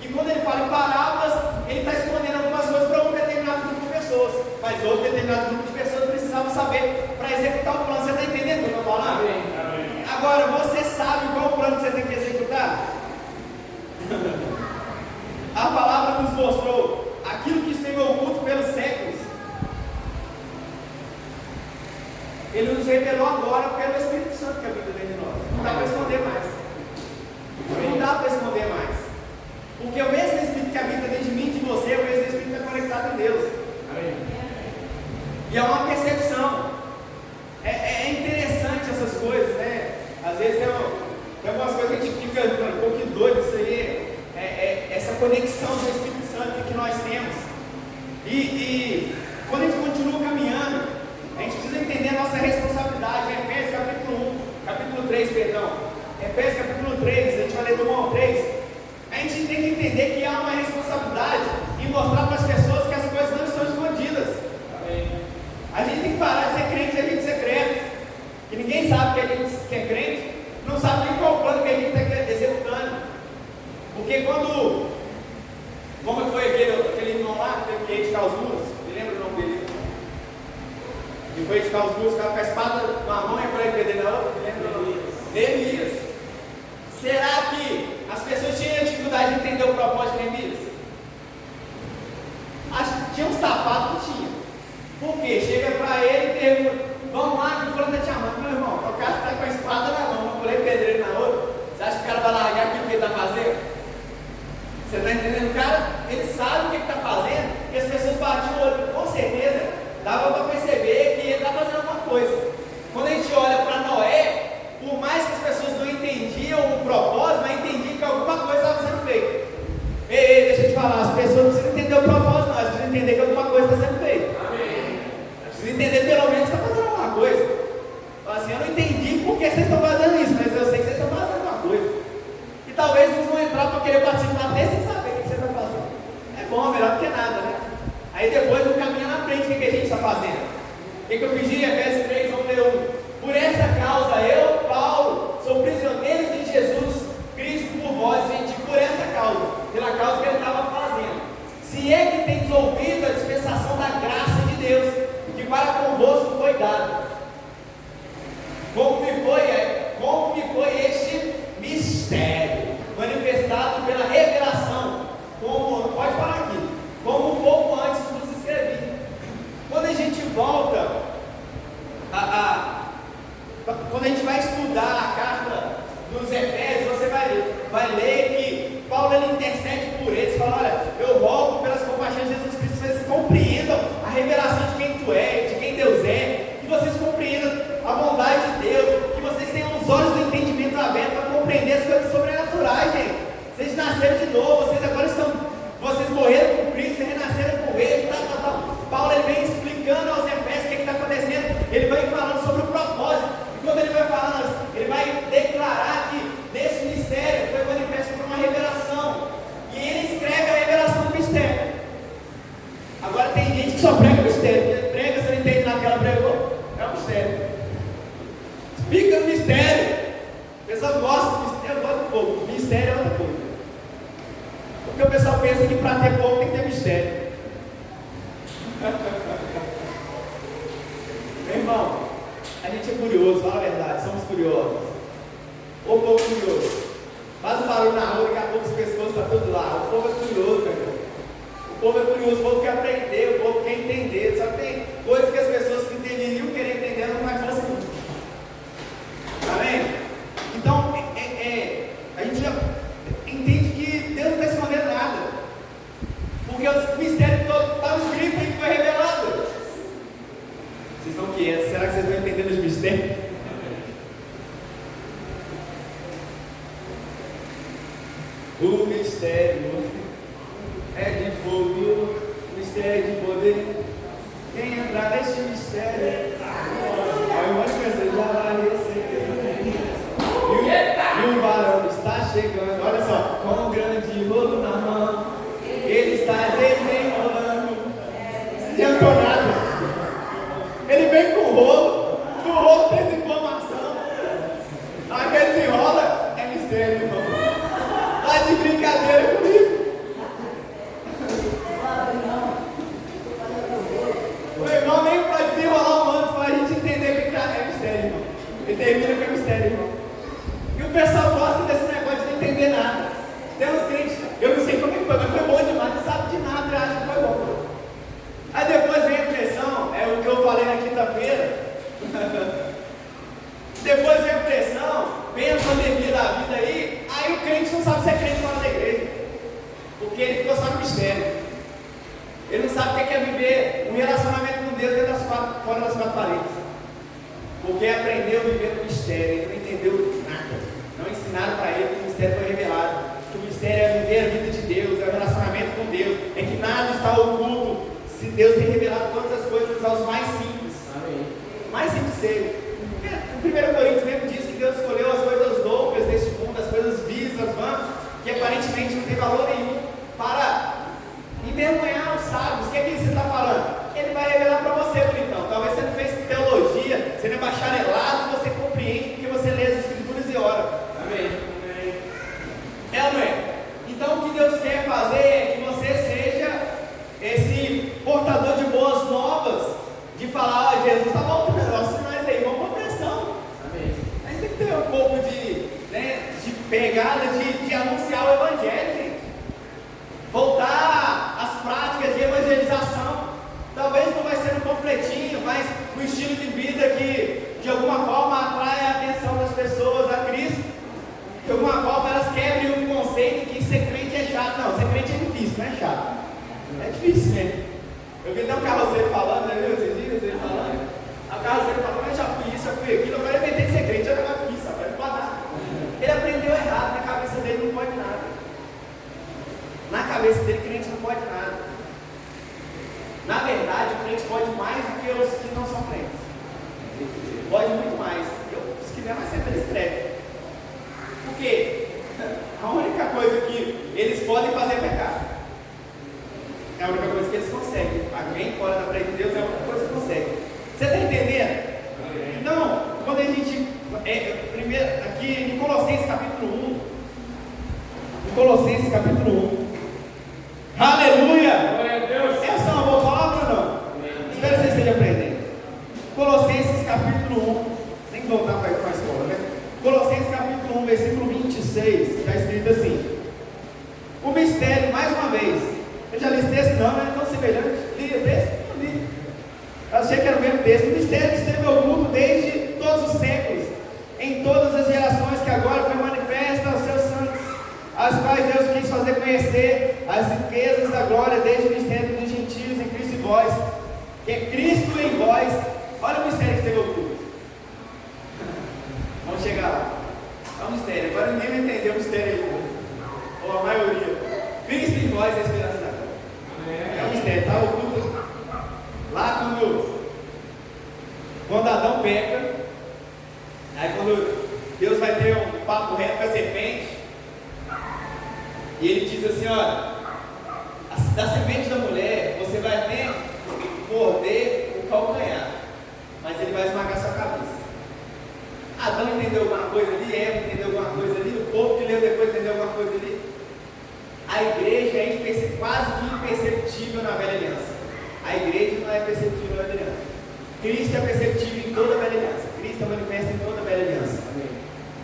E quando ele fala em parábolas, ele está escondendo algumas coisas para um determinado grupo de pessoas. Mas outro determinado grupo de pessoas precisava saber para executar o plano. Você está entendendo o que eu estou falando? Amém. Agora, você sabe qual o plano que você tem que executar? A palavra nos mostrou aquilo que esteve oculto pelos séculos. Ele nos revelou agora pelo Espírito Santo que habita dentro de nós. Não dá para esconder mais. Não dá para esconder mais. Porque o mesmo Espírito que habita dentro de mim e de você, o mesmo Espírito está conectado em Deus. Amém. E é uma percepção. É interessante essas coisas, né? Às vezes tem algumas coisas que a gente fica um pouquinho doido. Isso aí essa conexão do Espírito Santo que nós temos. E quando a gente continua caminhando, a gente precisa entender a nossa responsabilidade. Efésios capítulo 3, perdão. Efésios capítulo 3, a gente vai ler do 1 ao 3. A gente tem que entender que há uma responsabilidade em mostrar para as pessoas que as coisas não estão escondidas. Amém. A gente tem que parar de ser crente e a gente ser crente. E ninguém sabe que a gente é crente, não sabe nem qual o plano que a gente está executando. Porque como foi aquele irmão lá que teve que edificar os muros? Me lembra o nome dele? Ele foi edificar os muros, ficava com a espada na mão e foi perder na outra? Me lembra o nome? Neemias. Será que as pessoas tinham dificuldade de entender o propósito de Neemias? Tinha uns tapados que tinha. Por quê? Chega para ele e pergunta: vamos lá que o fulano está te amando. Meu irmão, o cara está com a espada na mão, uma mulher pedreiro na outra. Você acha que o cara vai largar aquilo que ele está fazendo? Você está entendendo? O cara, ele sabe o que ele está fazendo, e as pessoas batiam o olho. Com certeza, dava para perceber que ele está fazendo alguma coisa. Quando a gente olha para Noé, por mais que as pessoas não entendiam o propósito, mas entendiam que alguma coisa estava sendo feita. Ei, deixa eu te falar, as pessoas não precisam entender o propósito, não, elas precisam entender que alguma coisa está sendo feita. Amém. Elas precisam entender pelo menos que está fazendo alguma coisa. Fala assim: eu não entendi por que vocês estão fazendo isso, mas eu sei que vocês estão fazendo alguma coisa. E talvez eles vão entrar para querer participar até sem saber o que você está fazendo. É bom, melhor do que nada, né? Aí depois no caminho na frente, o que a gente está fazendo? O que eu pedi? Efésios 3, vamos ler 1. Por essa causa, eu, Paulo, sou prisioneiro de Jesus Cristo por vós, gente, por essa causa, pela causa que ele estava fazendo. Se é que tens ouvido a dispensação da graça de Deus, que para convosco foi dada. Como me foi este mistério, manifestado pela revelação, pode parar aqui, como um pouco antes vos escrevi. Quando a gente volta quando a gente vai estudar a carta dos Efésios, você vai ler que Paulo ele intercede por eles, fala: olha, eu rogo pelas compaixões de Jesus Cristo, vocês compreendam a revelação de quem tu é, de quem Deus é, que vocês compreendam a bondade de Deus, que vocês tenham os olhos do entendimento abertos para compreender as coisas sobrenaturais, gente. Vocês nasceram de novo, vocês morreram com Cristo, vocês renasceram com Ele, tal. Paulo ele vem explicando aos Efésios o que está acontecendo, ele vai falando sobre o propósito. Quando ele vai falando, ele vai declarar que nesse mistério foi manifesto por uma revelação. E ele escreve a revelação do mistério. Agora tem gente que só prega o mistério. Prega, você não entende nada que ela pregou. É um mistério. Explica o mistério. O pessoal gosta do mistério. mistério é outra coisa. Porque o pessoal pensa que para ter fogo tem que ter mistério. Meu irmão, a gente é curioso, fala a verdade, somos curiosos. O povo é curioso. Faz um barulho na rua, daqui a pouco os pescoços estão tudo lá. O povo é curioso, meu irmão. O povo é curioso, o povo quer aprender, o povo quer entender. Só que tem coisas que as pessoas que deveriam querer entender não vai fazer muito. Tá vendo? Então, a gente já entende que Deus não está escondendo nada. Porque o mistério todo está escrito e foi revelado. Vocês estão quietos? Será que vocês estão entendendo os mistérios? O mistério é de fogo, mistério de poder. Quem entrar neste mistério, aí um monte de pessoas já vai receber. E o varão está chegando, olha só, com um grande rolo na mão, ele está desenrolando. Não adiantou nada. Ele vem com o rolo tem desinformação. Aquele desenrola é mistério, irmão. Tá de brincadeira comigo. O irmão nem para desenrolar o manto para a gente entender que é mistério, irmão. Ele termina com mistério, irmão. E o pessoal gosta desse negócio de não entender nada. Tem uns crentes, eu não sei como é que foi, mas foi bom demais, não sabe de nada e acha que foi bom. Aí depois vem a pressão, é o que eu falei na quinta-feira. Depois vem a pressão, vem a pandemia da vida aí o crente não sabe se é crente fora da igreja. Porque ele ficou só no mistério. Ele não sabe o que é viver um relacionamento com Deus fora das quatro paredes. Porque aprendeu a viver no mistério, ele não entendeu nada. Não ensinaram para ele que o mistério foi revelado. Que o mistério é viver a vida de Deus, é o relacionamento com Deus. É que nada está oculto. Se Deus tem revelado todas as coisas aos mais simples. Amém. Mais simples seja. O 1 Coríntios mesmo diz que Deus escolheu as coisas loucas deste mundo, as coisas vis, as vãs, que aparentemente não tem valor nenhum, para envergonhar os sábios. O que é que você está falando? Ele vai revelar para você, bonitão. Talvez você não fez teologia, você não é bacharelado, você compreende porque você lê as escrituras e ora. Amém. É ou não é? Então o que Deus quer fazer é que você seja esse portador de boas novas, de falar, Jesus está voltando, os sinais aí, vamos para pressão. Amém. A gente tem que ter um pouco de pegada de anunciar o evangelho, gente. Voltar às práticas de evangelização. Talvez não vai ser um panfletinho, mas um estilo de vida que de alguma forma atrai a atenção das pessoas a Cristo. De alguma forma elas quebrem o conceito que ser crente é chato. Não, ser crente é difícil, não é chato. É difícil, né? Eu vi até um carroceiro falando, né? Esses dias ele falando. A carroceiro falando, eu já fui isso, já fui aquilo, agora ele tem que ser crente, eu já fiz, sabe? Não pode nada. Ele aprendeu errado, na cabeça dele não pode nada. Na cabeça dele, crente não pode nada. Na verdade, o crente pode mais do que os que não são crentes. Pode muito mais. Se quiser mais cedo, ele escreve. Por quê? A única coisa que eles podem fazer é pecar. É a única coisa que eles conseguem. Alguém fora da presença de Deus é a única coisa que consegue. Você está entendendo? Então, quando a gente. Primeiro, aqui em Colossenses capítulo 1. Em Colossenses capítulo 1. Aleluia! Glória a Deus! Essa é uma boa palavra ou não? Espero que vocês estejam aprendendo. Colossenses capítulo 1. Tem que voltar para a escola, né? Colossenses capítulo 1, versículo 26. Está escrito assim: o mistério, mais uma vez. Eu já li esse texto, não, né? Tão semelhante. Li o texto? Não li. Eu achei que era o mesmo texto. O mistério que esteve oculto desde todos os séculos, em todas as gerações, que agora foi manifesta aos seus santos, as quais Deus quis fazer conhecer as riquezas da glória desde o mistério dos gentios em Cristo e vós, que é Cristo em vós. Olha o mistério que esteve oculto. Vamos chegar lá. É um mistério. Agora ninguém vai entender o mistério aí, ou a maioria. Cristo em vós é a esperança da glória. É um mistério, está oculto. Lá quando Adão peca, aí quando Deus vai ter um papo reto com a serpente, e ele diz assim: olha, da semente da mulher você vai ter morder o calcanhar, mas ele vai esmagar sua cabeça. Adão entendeu alguma coisa ali, Eva entendeu alguma coisa ali, o povo que leu depois entendeu alguma coisa ali. A igreja é quase que imperceptível na velha aliança. A igreja não é perceptível na velha aliança. Cristo é perceptível em toda a velha aliança. Cristo é manifesto em toda a velha aliança. Amém.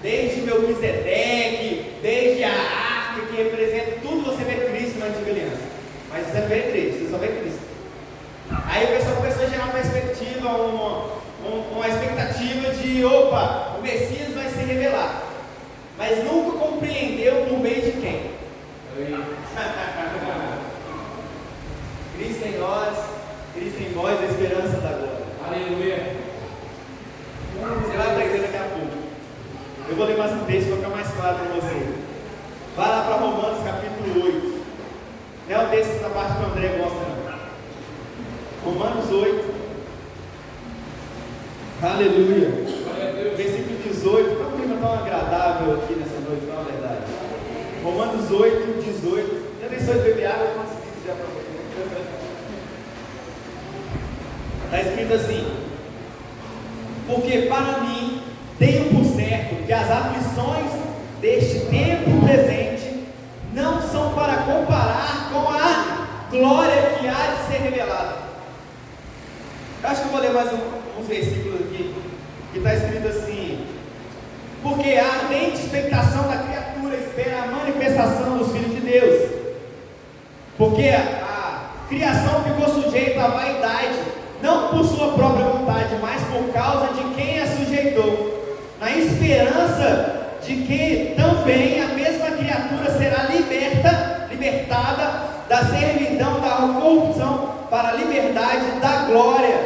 Desde Melquisedeque, desde a arca que representa tudo, você vê Cristo na antiga aliança. Mas você não vê Cristo, você só vê Cristo. Aí o pessoal começou a gerar uma perspectiva, uma expectativa de, opa, o Messias vai se revelar. Mas nunca compreendeu por meio de quem? Cristo em nós, Cristo em vós, a esperança da glória. Aleluia. Você vai aprender daqui a pouco. Eu vou ler mais um texto para ficar mais claro para você. Vai lá para Romanos capítulo 8. Não é o texto da parte que o André gosta, não. Romanos 8. Aleluia. Versículo 18. Está um clima tão agradável aqui nessa noite, não é verdade? Romanos 8, 18. Já pensou em beber água? Eu consegui já para você. Está escrito assim: porque para mim tenho por certo que as aflições deste tempo presente não são para comparar com a glória que há de ser revelada. Eu acho que eu vou ler mais uns versículos aqui, que está escrito assim: porque a ardente expectação da criatura espera a manifestação dos filhos de Deus, porque a criação ficou sujeita à vaidade, não por sua própria vontade, mas por causa de quem a sujeitou, na esperança de que também a mesma criatura será libertada da servidão da corrupção para a liberdade da glória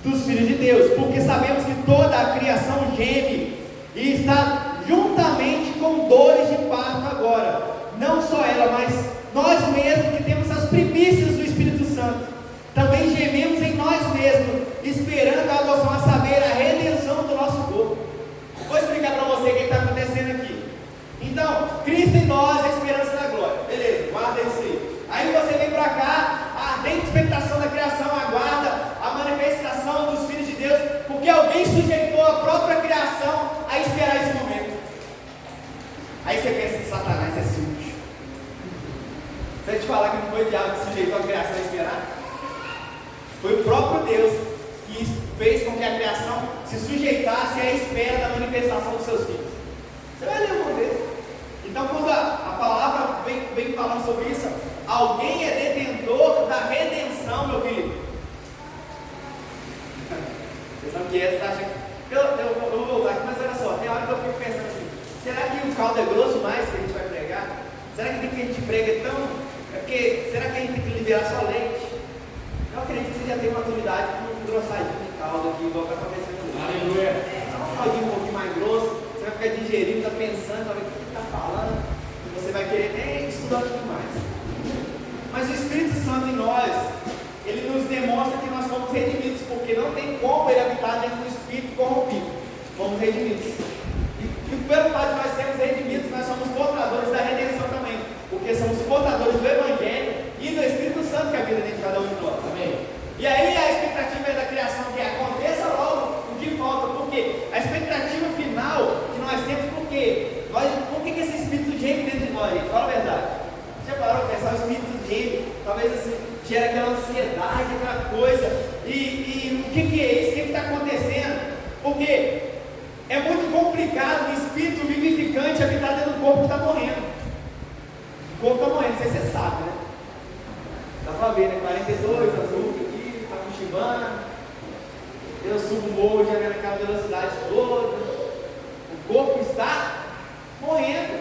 dos filhos de Deus, porque sabemos que toda a criação geme e está juntamente com dores de parto agora, não só ela, mas nós mesmos que temos as primícias do Espírito Santo, também gememos em nós mesmos, esperando a adoção, a saber, a redenção do nosso corpo. Vou explicar para você o que está acontecendo aqui. Então, Cristo em nós, a esperança da glória. Beleza, guarda isso aí. Aí você vem para cá, a ardente expectação da criação aguarda a manifestação dos filhos de Deus, porque alguém sujeitou a própria criação a esperar esse momento. Aí você pensa que Satanás é sujo. Se eu te falar que não foi o diabo que sujeitou a criação a esperar, foi o próprio Deus que fez com que a criação se sujeitasse à espera da manifestação dos seus filhos. Você vai ler uma vez. Então, quando a palavra vem falando sobre isso, alguém é detentor da redenção, meu querido. Vocês sabem que essa taxa. Eu vou voltar aqui, mas olha só, tem hora que eu fico pensando assim: será que o caldo é grosso demais que a gente vai pregar? Será que tem que a gente prega tão. Será que a gente tem que liberar só leite? Eu acredito que você já tem maturidade para um grossadinho de caldo aqui, igual está acontecendo hoje. Aleluia. Um caldinho um pouquinho mais grosso, você vai ficar digerindo, está pensando, vai ver o que está falando, e você vai querer nem estudar um pouquinho mais. Mas o Espírito Santo em nós, ele nos demonstra que nós somos redimidos, porque não tem como ele habitar dentro do Espírito corrompido. Fomos redimidos. E pelo fato de nós sermos redimidos, nós somos portadores da redenção também, porque somos portadores do Evangelho e do Espírito Santo que habita dentro de cada um de nós. Amém. E aí a expectativa é da criação que aconteça logo o que falta, porque a expectativa final que nós temos, por que esse Espírito geme dentro de nós? Fala a verdade. Já parou para pensar? O Espírito geme, talvez assim, gera aquela ansiedade, aquela coisa, e o que é isso? O que está acontecendo? Porque é muito complicado o Espírito vivificante habitar dentro do corpo que está morrendo. O corpo está morrendo, não sei se você sabe, né? Dá para ver, né? 42, azul aqui, está com chibana. Eu subo o morro, já vem naquela velocidade toda. O corpo está morrendo.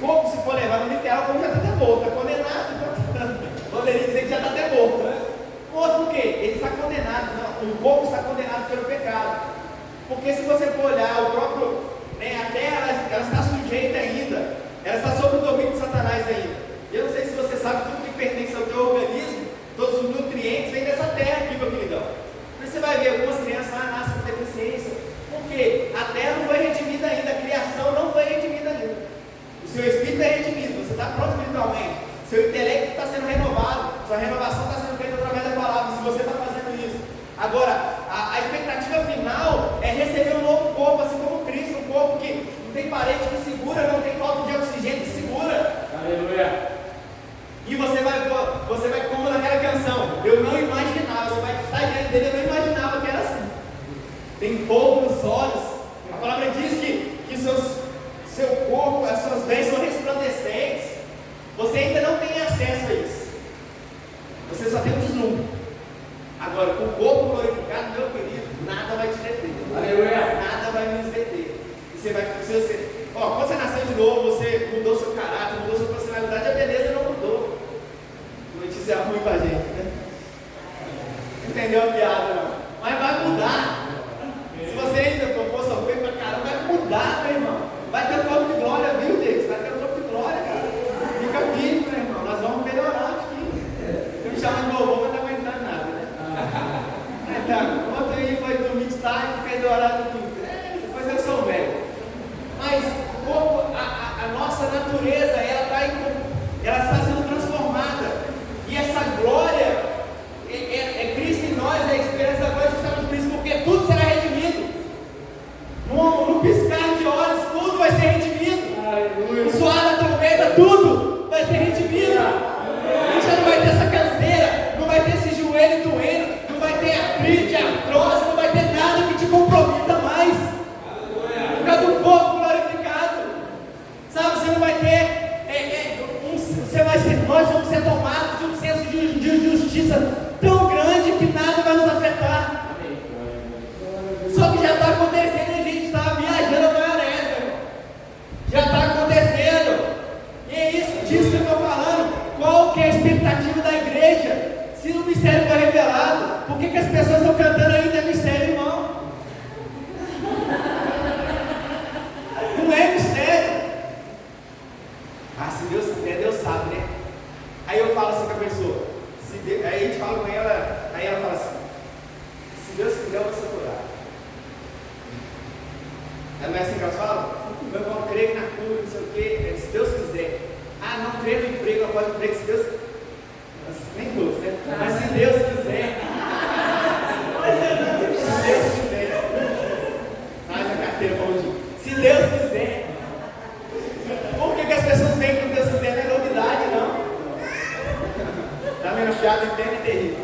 O corpo, se for levar no literal, o corpo já está até morto, está condenado. Poderia dizer que já está até morto, né? Morto por quê? Ele está condenado. Não, o corpo está condenado pelo pecado. Porque se você for olhar o próprio, né, a terra, ela está sujeita ainda. Ela está sob o domínio de Satanás ainda. Eu não sei se você sabe, tudo que pertence ao teu organismo, todos os nutrientes vêm dessa terra aqui, meu queridão. Você vai ver algumas crianças lá nascem com deficiência. Por quê? A terra não foi redimida ainda, a criação não foi redimida ainda. O seu espírito é redimido, você está pronto espiritualmente. Seu intelecto está sendo renovado, sua renovação está sendo feita através da palavra, se você está fazendo isso. Agora, a expectativa final é receber um novo corpo. palavra diz que seu corpo, as suas vestes são resplandecentes. Você ainda não tem acesso a isso. Você só tem um deslumbre. Agora, com o corpo glorificado, meu querido, nada vai te deter. Aleluia. Nada vai me deter. Quando você nasceu de novo, você mudou seu caráter, mudou sua personalidade, a beleza não mudou. Notícia ruim pra gente, né? Entendeu a piada, não? Mas vai mudar. Se você ainda for sofrer pra caramba, vai mudar, meu irmão. Vai ter um corpo de glória, viu, Deus? Vai ter um corpo de glória, cara. Fica firme, meu irmão. Nós vamos melhorar aqui. Eu me chamo de vovô, mas não tá aguentando nada, né? Então, ontem aí foi domingo tarde, fez o horário do domingo. Depois eu sou velho. Mas a nossa natureza, ela está sendo transformada. E essa glória é Cristo em nós, é a esperança da glória justamente por isso, porque tudo será redimido. No piscar de olhos, tudo vai ser redimido. No suar da trombeta, tudo vai ser redimido. A gente já não vai ter essa canseira, não vai ter esse joelho doendo, não vai ter artrite, artrose, não vai ter nada que te comprometa mais. Por causa do corpo glorificado. Sabe, você não vai ter. Nós vamos ser tomados de um senso de justiça tão grande que nada vai nos afetar. Só que já está acontecendo e a gente está viajando a maionese, meu irmão. Já está acontecendo. E é disso que eu estou falando. Qual que é a expectativa da igreja? Se o mistério foi revelado, por que as pessoas estão cantando ainda é mistério, irmão? Não é mistério. Se Deus quiser, Deus sabe, né? Aí eu falo assim com a pessoa, aí a gente fala com ela, aí ela fala assim, se Deus quiser eu vou ser curado. Não é assim que elas falam? Meu irmão, creio na cura, não sei o quê, se Deus quiser. Não creio no emprego, não pode emprego, se Deus... Nem todos, né? Mas se Deus quiser... Se Deus quiser... Traz a carteira para hoje. Se Deus quiser... Por que as pessoas veem que Deus quiser? Não é novidade, não. Tá vendo? Piada interna e terrível.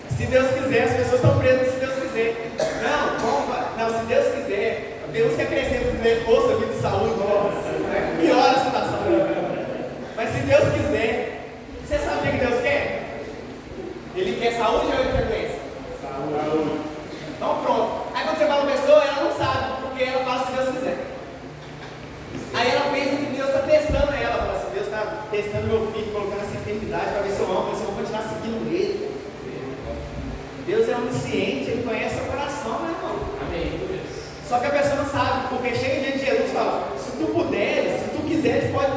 Se Deus quiser, as pessoas estão presas se Deus quiser. Não, se Deus quiser, Deus quer crescer, se quiser força, vida e saúde, piora a situação. Mas se Deus quiser, você sabe o que Deus quer? Ele quer saúde ou ele quer doença? Saúde. Então pronto. Aí quando você fala uma pessoa, ela não sabe, porque ela fala se Deus quiser. Aí ela pensa que Deus está testando ela, fala assim, Deus está testando meu filho, colocando essa enfermidade para ver se eu amo, ver se eu vou continuar seguindo ele. Deus é onisciente, Ele conhece o coração, né, irmão? Amém. Só que a pessoa não sabe, porque chega diante de Jesus e fala, se tu puderes, se tu quiseres, pode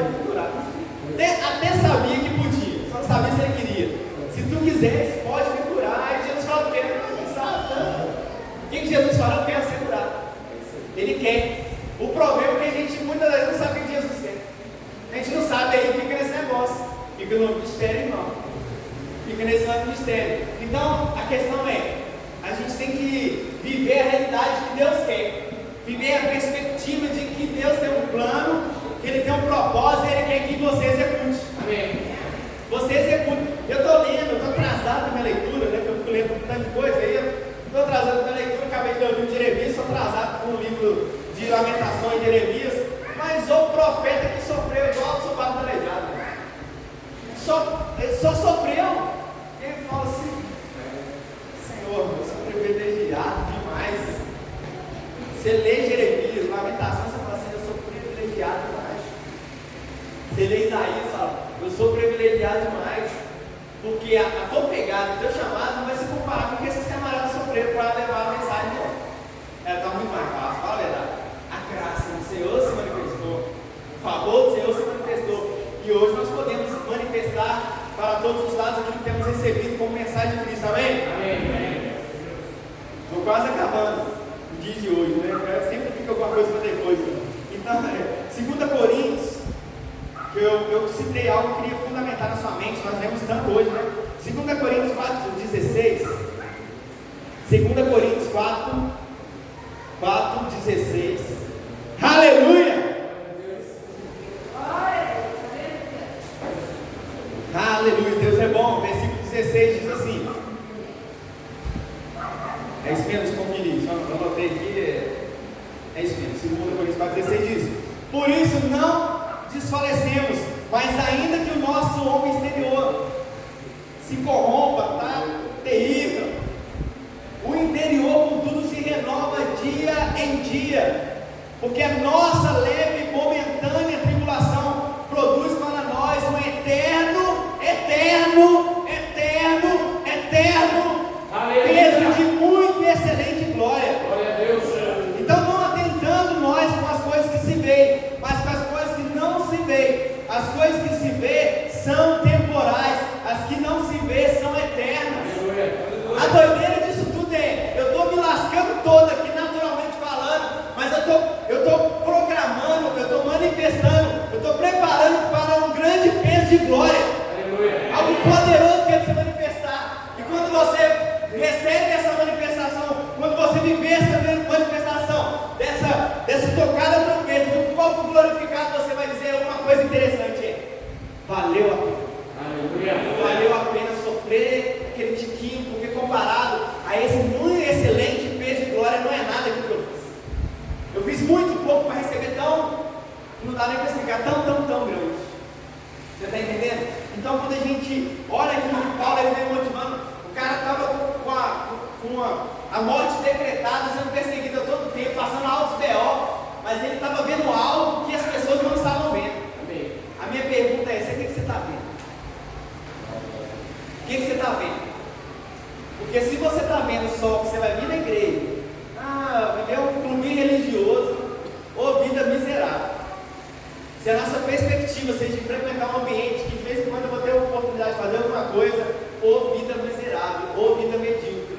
me curar. Até sabia que podia, só não sabia se ele queria. Se tu quiseres, pode me curar. Aí Jesus fala, eu quero, não sabe tanto. O que Jesus fala? Eu quero ser curado. Ele quer. O problema é que a gente muitas vezes não sabe o que Jesus quer. A gente não sabe, aí fica nesse negócio. Fica no mistério, irmão. Fica nesse lado mistério. Então, a questão é, a gente tem que viver a realidade que Deus quer. Viver a perspectiva de que Deus tem um plano, que Ele tem um propósito e Ele quer que você execute. Amém. Você execute. Eu estou lendo, eu estou atrasado na minha leitura, né? Porque eu fico lendo um tanto de coisa aí. Estou atrasado na minha leitura, acabei de ler o livro de Jeremias, estou atrasado com o livro de Lamentações de Jeremias. Mas o profeta que sofreu igual o soldado calejado. Ele só sofreu. Ele fala assim, Senhor, eu sou privilegiado demais. Você lê Jeremias, Lamentações, você fala assim, eu sou privilegiado demais. Você lê Isaías, fala, eu sou privilegiado demais. Porque a tua pegada, o teu chamado não vai se comparar com o que esses camaradas sofreram para levar a mensagem de volta. Ela está muito mais fácil, fala a verdade. A graça do Senhor se manifestou, o favor do Senhor se manifestou. E hoje nós podemos manifestar para todos os lados aquilo que temos recebido como mensagem de Cristo. Amém? Amém. Estou quase acabando o dia de hoje, né? Sempre fica alguma coisa para depois. Então, 2 Coríntios, que eu citei algo que queria fundamentar na sua mente, nós lemos tanto hoje, né? 2 Coríntios 4:16. 2 Coríntios 4:16. Aleluia! Aleluia, Deus é bom. Versículo 16 diz assim. É isso mesmo de conferir, só anotei aqui. Por isso não desfalecemos, mas ainda que o nosso homem exterior se corrompa, tá terrível, o interior contudo se renova dia em dia, porque a nossa leve e momentânea tribulação produz para nós um eterno peso de muito e excelente glória. Glória a Deus. Então não atentando nós com as coisas que se veem, mas com as coisas que não se veem. As coisas que se veem são temporais, as que não se veem são eternas. A doideira disso tudo é, eu estou me lascando todo aqui naturalmente falando, mas eu estou programando, eu estou manifestando, eu estou preparando para um grande peso de glória. Aleluia. Algo poderoso que ele se manifestar. E quando você recebe essa manifestação, quando você viver essa manifestação, dessa tocada trombeta, do corpo glorificado, você vai dizer uma coisa interessante: valeu a pena. Aleluia. Valeu a pena sofrer aquele tiquinho, porque comparado a esse muito excelente peso de glória, não é nada aquilo que eu fiz. Eu fiz muito pouco para receber não dá nem para explicar, tão grande. Você está entendendo? Então, quando a gente olha aqui no Paulo, ele vem motivando, o cara estava com a morte decretada, sendo perseguido a todo tempo, passando altos B.O., mas ele estava vendo algo que as pessoas não estavam vendo. Amém. A minha pergunta é: o que você está vendo? O que você está vendo? Porque se você está vendo só que você vai vir na igreja, viver um clube religioso, ou vida miserável. Se a nossa perspectiva seja de frequentar um ambiente que de vez em quando eu vou ter a oportunidade de fazer alguma coisa, ou vida miserável, ou vida medíocre.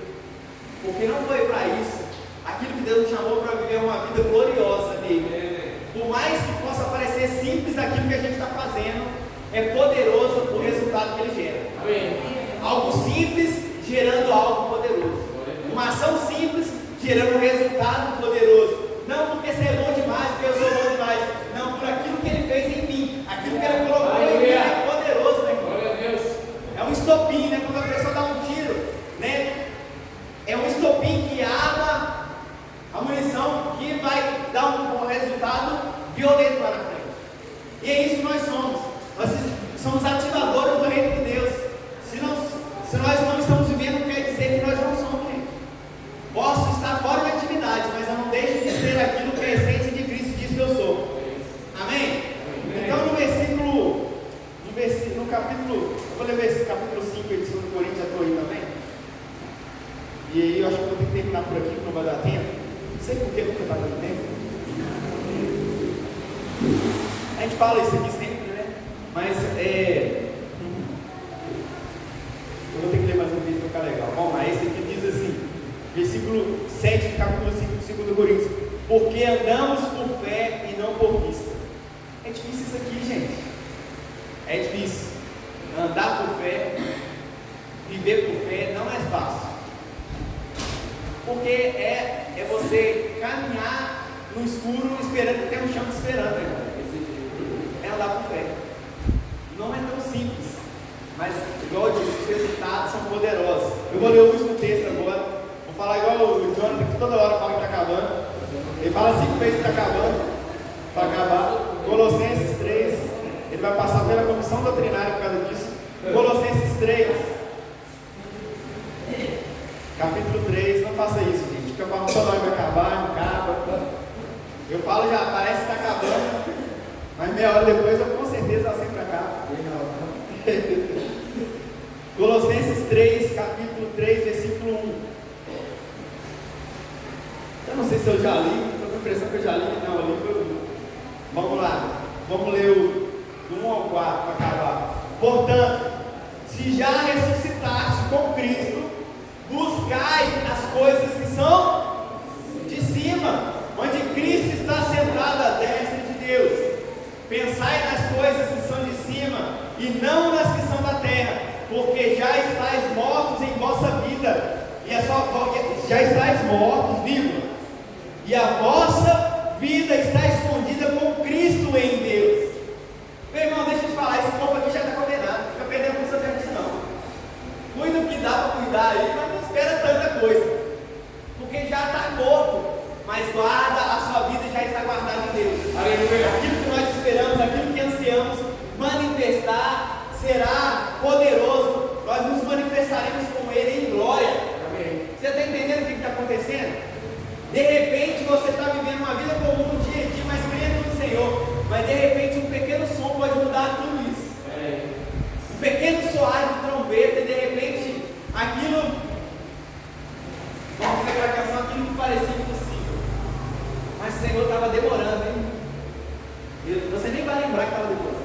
Porque não foi para isso. Aquilo que Deus nos chamou para viver uma vida gloriosa nele. Por mais que possa parecer simples aquilo que a gente está fazendo, é poderoso o resultado que ele gera. Amém. Algo simples gerando algo poderoso. Uma ação simples gerando um resultado poderoso. Não porque você é bom demais, porque eu sou bom demais. Não, por aquilo que ele fez em mim. Aquilo que ele colocou em mim é poderoso, né? Glória a Deus. É um estopim, né? Quando a pessoa dá um tiro, né? É um estopim que arma a munição que vai dar um resultado violento lá na frente. E é isso que nós somos. Nós somos ativadores do reino de Deus. Se nós não estamos vivendo, não quer dizer que nós não somos, gente. Posso estar fora da atividade, mas eu não deixo de ser aquilo que a essência de Cristo diz que eu sou. Amém? Então no capítulo, eu vou ler esse capítulo 5 de 2 Coríntios, já estou aí também. E aí eu acho que eu vou ter que terminar por aqui, que não vai dar tempo. Não sei por que nunca está dando tempo. A gente fala isso aqui sempre, né? Mas eu vou ter que ler mais um vídeo para ficar legal. Vamos lá, esse aqui diz assim, versículo 7 do capítulo 5 de 2 Coríntios: porque andamos por fé e não por vista. É difícil isso aqui, gente. É difícil. Andar por fé, viver por fé não é fácil. Porque é você caminhar no escuro esperando que tenha um chão te esperando, irmão. É andar por fé. Não é tão simples. Mas, igual eu disse, os resultados são poderosos. Eu vou ler o último texto agora. Vou falar igual o Jonathan, que toda hora fala que está acabando. Ele fala 5 vezes que está acabando, para acabar. Colossenses 3. Ele vai passar pela comissão doutrinária por causa disso. Colossenses 3. Capítulo 3. Não faça isso, gente. Porque eu falo toda hora que vai acabar, não acaba. Eu falo já, parece que está acabando. Mas meia hora depois, eu com certeza ela sempre acaba. Colossenses 3, capítulo 3, versículo 1. Eu não sei se eu já li, estou com a impressão que eu já li. Não, eu li foi o 1. Vamos lá, vamos ler o do 1 ao 4 para acabar. Portanto, se já ressuscitaste com Cristo, buscai as coisas que são de cima, onde Cristo está sentado à destra de Deus. Pensai nas coisas que são de cima e não nas que são da terra, porque já estáis mortos em vossa vida, já estáis mortos, vírgula, e a vossa vida está escondida com Cristo em Deus. Meu irmão, deixa eu te falar, esse povo aqui já está condenado, fica perdendo muito seu tempo isso não. Cuida o que dá para cuidar aí, mas não espera tanta coisa, porque já está morto, mas guarda, a sua vida já está guardada em Deus. Aquilo que nós esperamos, aquilo que ansiamos manifestar, será poderoso. Nós nos manifestaremos com Ele em glória. Amém. Você está entendendo o que está acontecendo? De repente você está vivendo uma vida comum, dia a dia, mas crendo no Senhor. Mas de repente um pequeno som pode mudar tudo isso. Um pequeno soar de trombeta e de repente aquilo, vamos dizer aquela canção, aquilo que parecia impossível. Mas o Senhor estava demorando, hein? Você nem vai lembrar que estava demorando.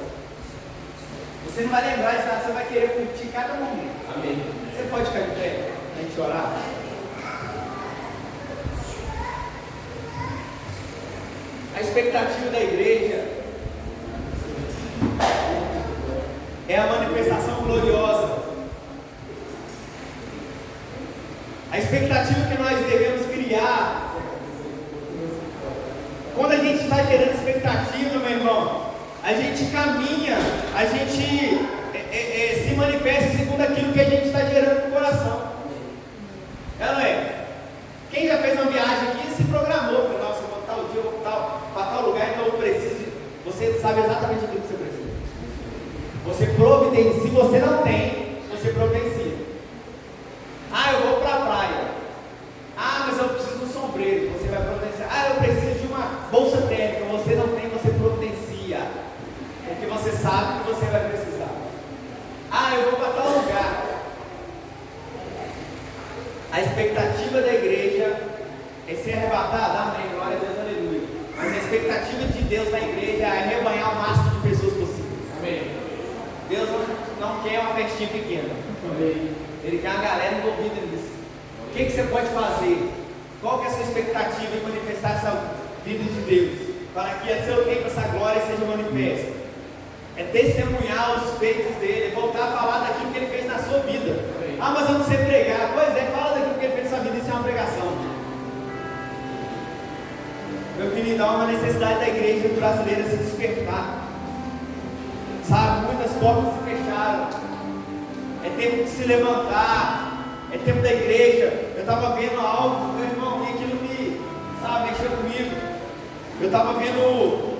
Você não vai lembrar de nada, você vai querer curtir cada momento. Amém. Você pode ficar de pé, a gente orar? A expectativa da igreja é a manifestação gloriosa. A expectativa que nós devemos criar. Quando a gente está gerando expectativa, meu irmão, a gente caminha, a gente se manifesta segundo aquilo que a gente está gerando no coração. É, não é? Quem já fez uma viagem aqui se programou, falou, nossa, eu vou tal dia, eu vou para tal lugar, então eu preciso. Você sabe exatamente aquilo que você precisa. Você providencia. Se você não tem, você providencia. Ah, eu vou para a praia. Ah, mas eu preciso de um sombreiro. Você vai providenciar. Ah, eu preciso de uma bolsa térmica. Você não tem, você providencia. Porque você sabe que você vai precisar. Ah, eu vou para tal lugar. A expectativa da igreja é ser arrebatada. Amém, glória a Deus, aleluia. Mas a expectativa de Deus na igreja é arrebanhar o máximo de pessoas possível. Amém. Deus não quer uma festinha pequena. Amém. Ele quer uma galera envolvida nisso. O que você pode fazer? Qual que é a sua expectativa em manifestar essa vida de Deus? Para que a seu tempo essa glória seja manifesta. É testemunhar os feitos dele, é voltar a falar daquilo que ele fez na sua vida. Amém. Ah, mas eu não sei pregar. Pois é, fala daquilo que ele fez na sua vida, isso é uma pregação. Meu querido, há uma necessidade da igreja brasileira se despertar. Sabe, muitas portas se fecharam. É tempo de se levantar. É tempo da igreja. Eu estava vendo algo, meu irmão, e aquilo me, mexeu comigo. Eu estava vendo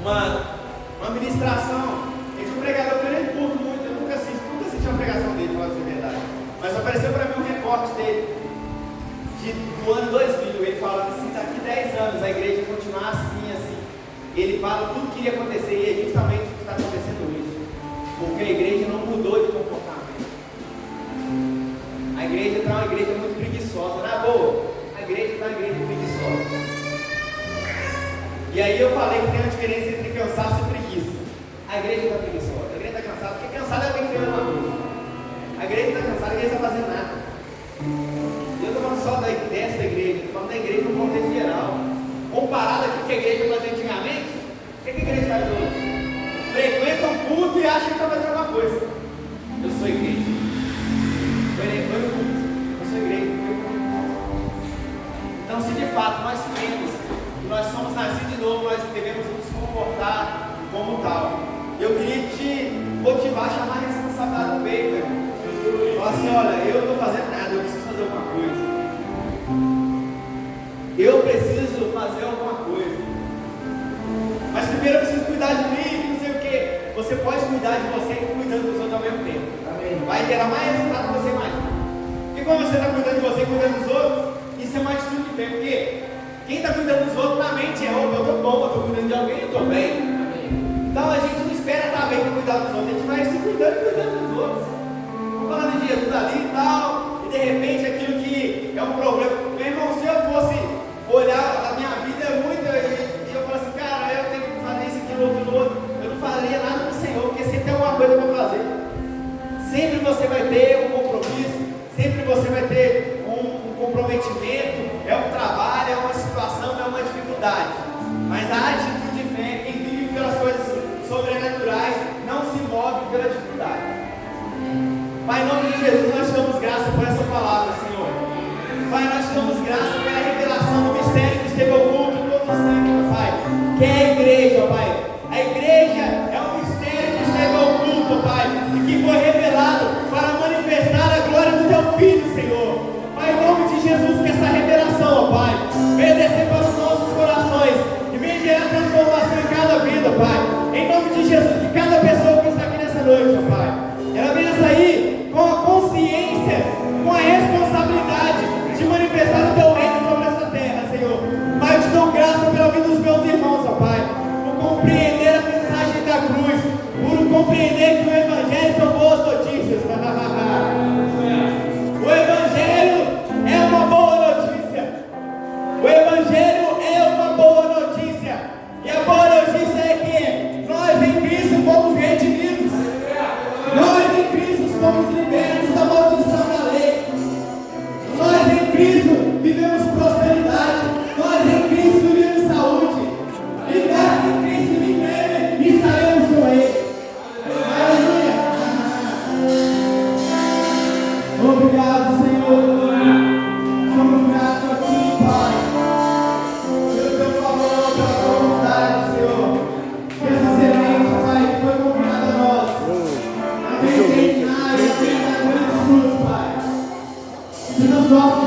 uma ministração. Ele tinha um pregador que eu nem curto muito, eu nunca assisti uma pregação dele, para falar a verdade. Mas apareceu para mim um recorte dele, do ano 2000. Ele fala assim: daqui 10 anos a igreja continuar assim, assim. Ele fala tudo que iria acontecer, e é justamente o que está acontecendo hoje. Porque a igreja não mudou de comportamento. A igreja está uma igreja muito preguiçosa, não é boa? A igreja está uma igreja preguiçosa. E aí eu falei que tem uma diferença entre cansaço e preguiça. A igreja está preguiçosa, a igreja está cansada, porque cansada é alguém que fez uma coisa. A igreja está cansada, a igreja está fazendo nada. E eu estou falando só dessa igreja, estou falando da igreja no contexto geral. Comparado aqui com o que a igreja fazia antigamente, o que a igreja faz hoje? Frequenta um culto e acha que está fazendo alguma coisa. Eu sou igreja. Foi no culto. Eu sou igreja. Então, se de fato nós cremos que nós somos nascidos de novo, nós devemos nos comportar como tal. Eu queria te motivar a chamar a responsabilidade do peito, irmão. Falar assim: olha, eu não estou fazendo nada, eu preciso fazer alguma coisa. Eu preciso fazer alguma coisa. Mas primeiro eu preciso cuidar de mim, não sei o que. Você pode cuidar de você e cuidando dos outros ao mesmo tempo. Amém. Vai gerar mais resultado do que você imagina. Porque quando você está cuidando de você e cuidando dos outros, isso é uma atitude de fé. Porque quem está cuidando dos outros na mente é: eu estou bom, eu estou cuidando de alguém, eu estou bem. Amém. Então a gente não espera estar bem para cuidar dos outros, a gente vai se cuidando e cuidando dos outros. Vamos falando de Jesus ali e tal, e de repente aquilo que é um problema. Meu irmão, se eu fosse olhar a minha vida muito, e eu falo assim: cara, eu tenho que fazer isso, aquilo, outro, eu não faria nada pro Senhor, porque sempre tem alguma coisa para fazer. Sempre você vai ter um compromisso, sempre você vai ter um comprometimento, é um trabalho, é uma situação, é uma dificuldade. Mas a atitude de fé, quem vive pelas coisas sobrenaturais, não se move pela dificuldade. Pai, em nome de Jesus, nós te damos graça por essa palavra, Senhor. Pai, nós te damos graça pela revelação do mistério que esteve oculto todos os tempos, Pai. Que é a igreja, Pai. A igreja é um mistério que esteve oculto, Pai, e que foi revelado para manifestar a glória do Teu Filho, Senhor. Pai, em nome de Jesus, que essa revelação, Pai, venha descer para os nossos corações e venha gerar transformação obrigado, Senhor. Somos gratos a Ti, Pai, pelo Teu favor, pela Tua bondade, Senhor. Que essa semente, Pai, que foi confiada a nós, ela vem terminar, ela vem dar grande fruto, Pai. Que nos nossos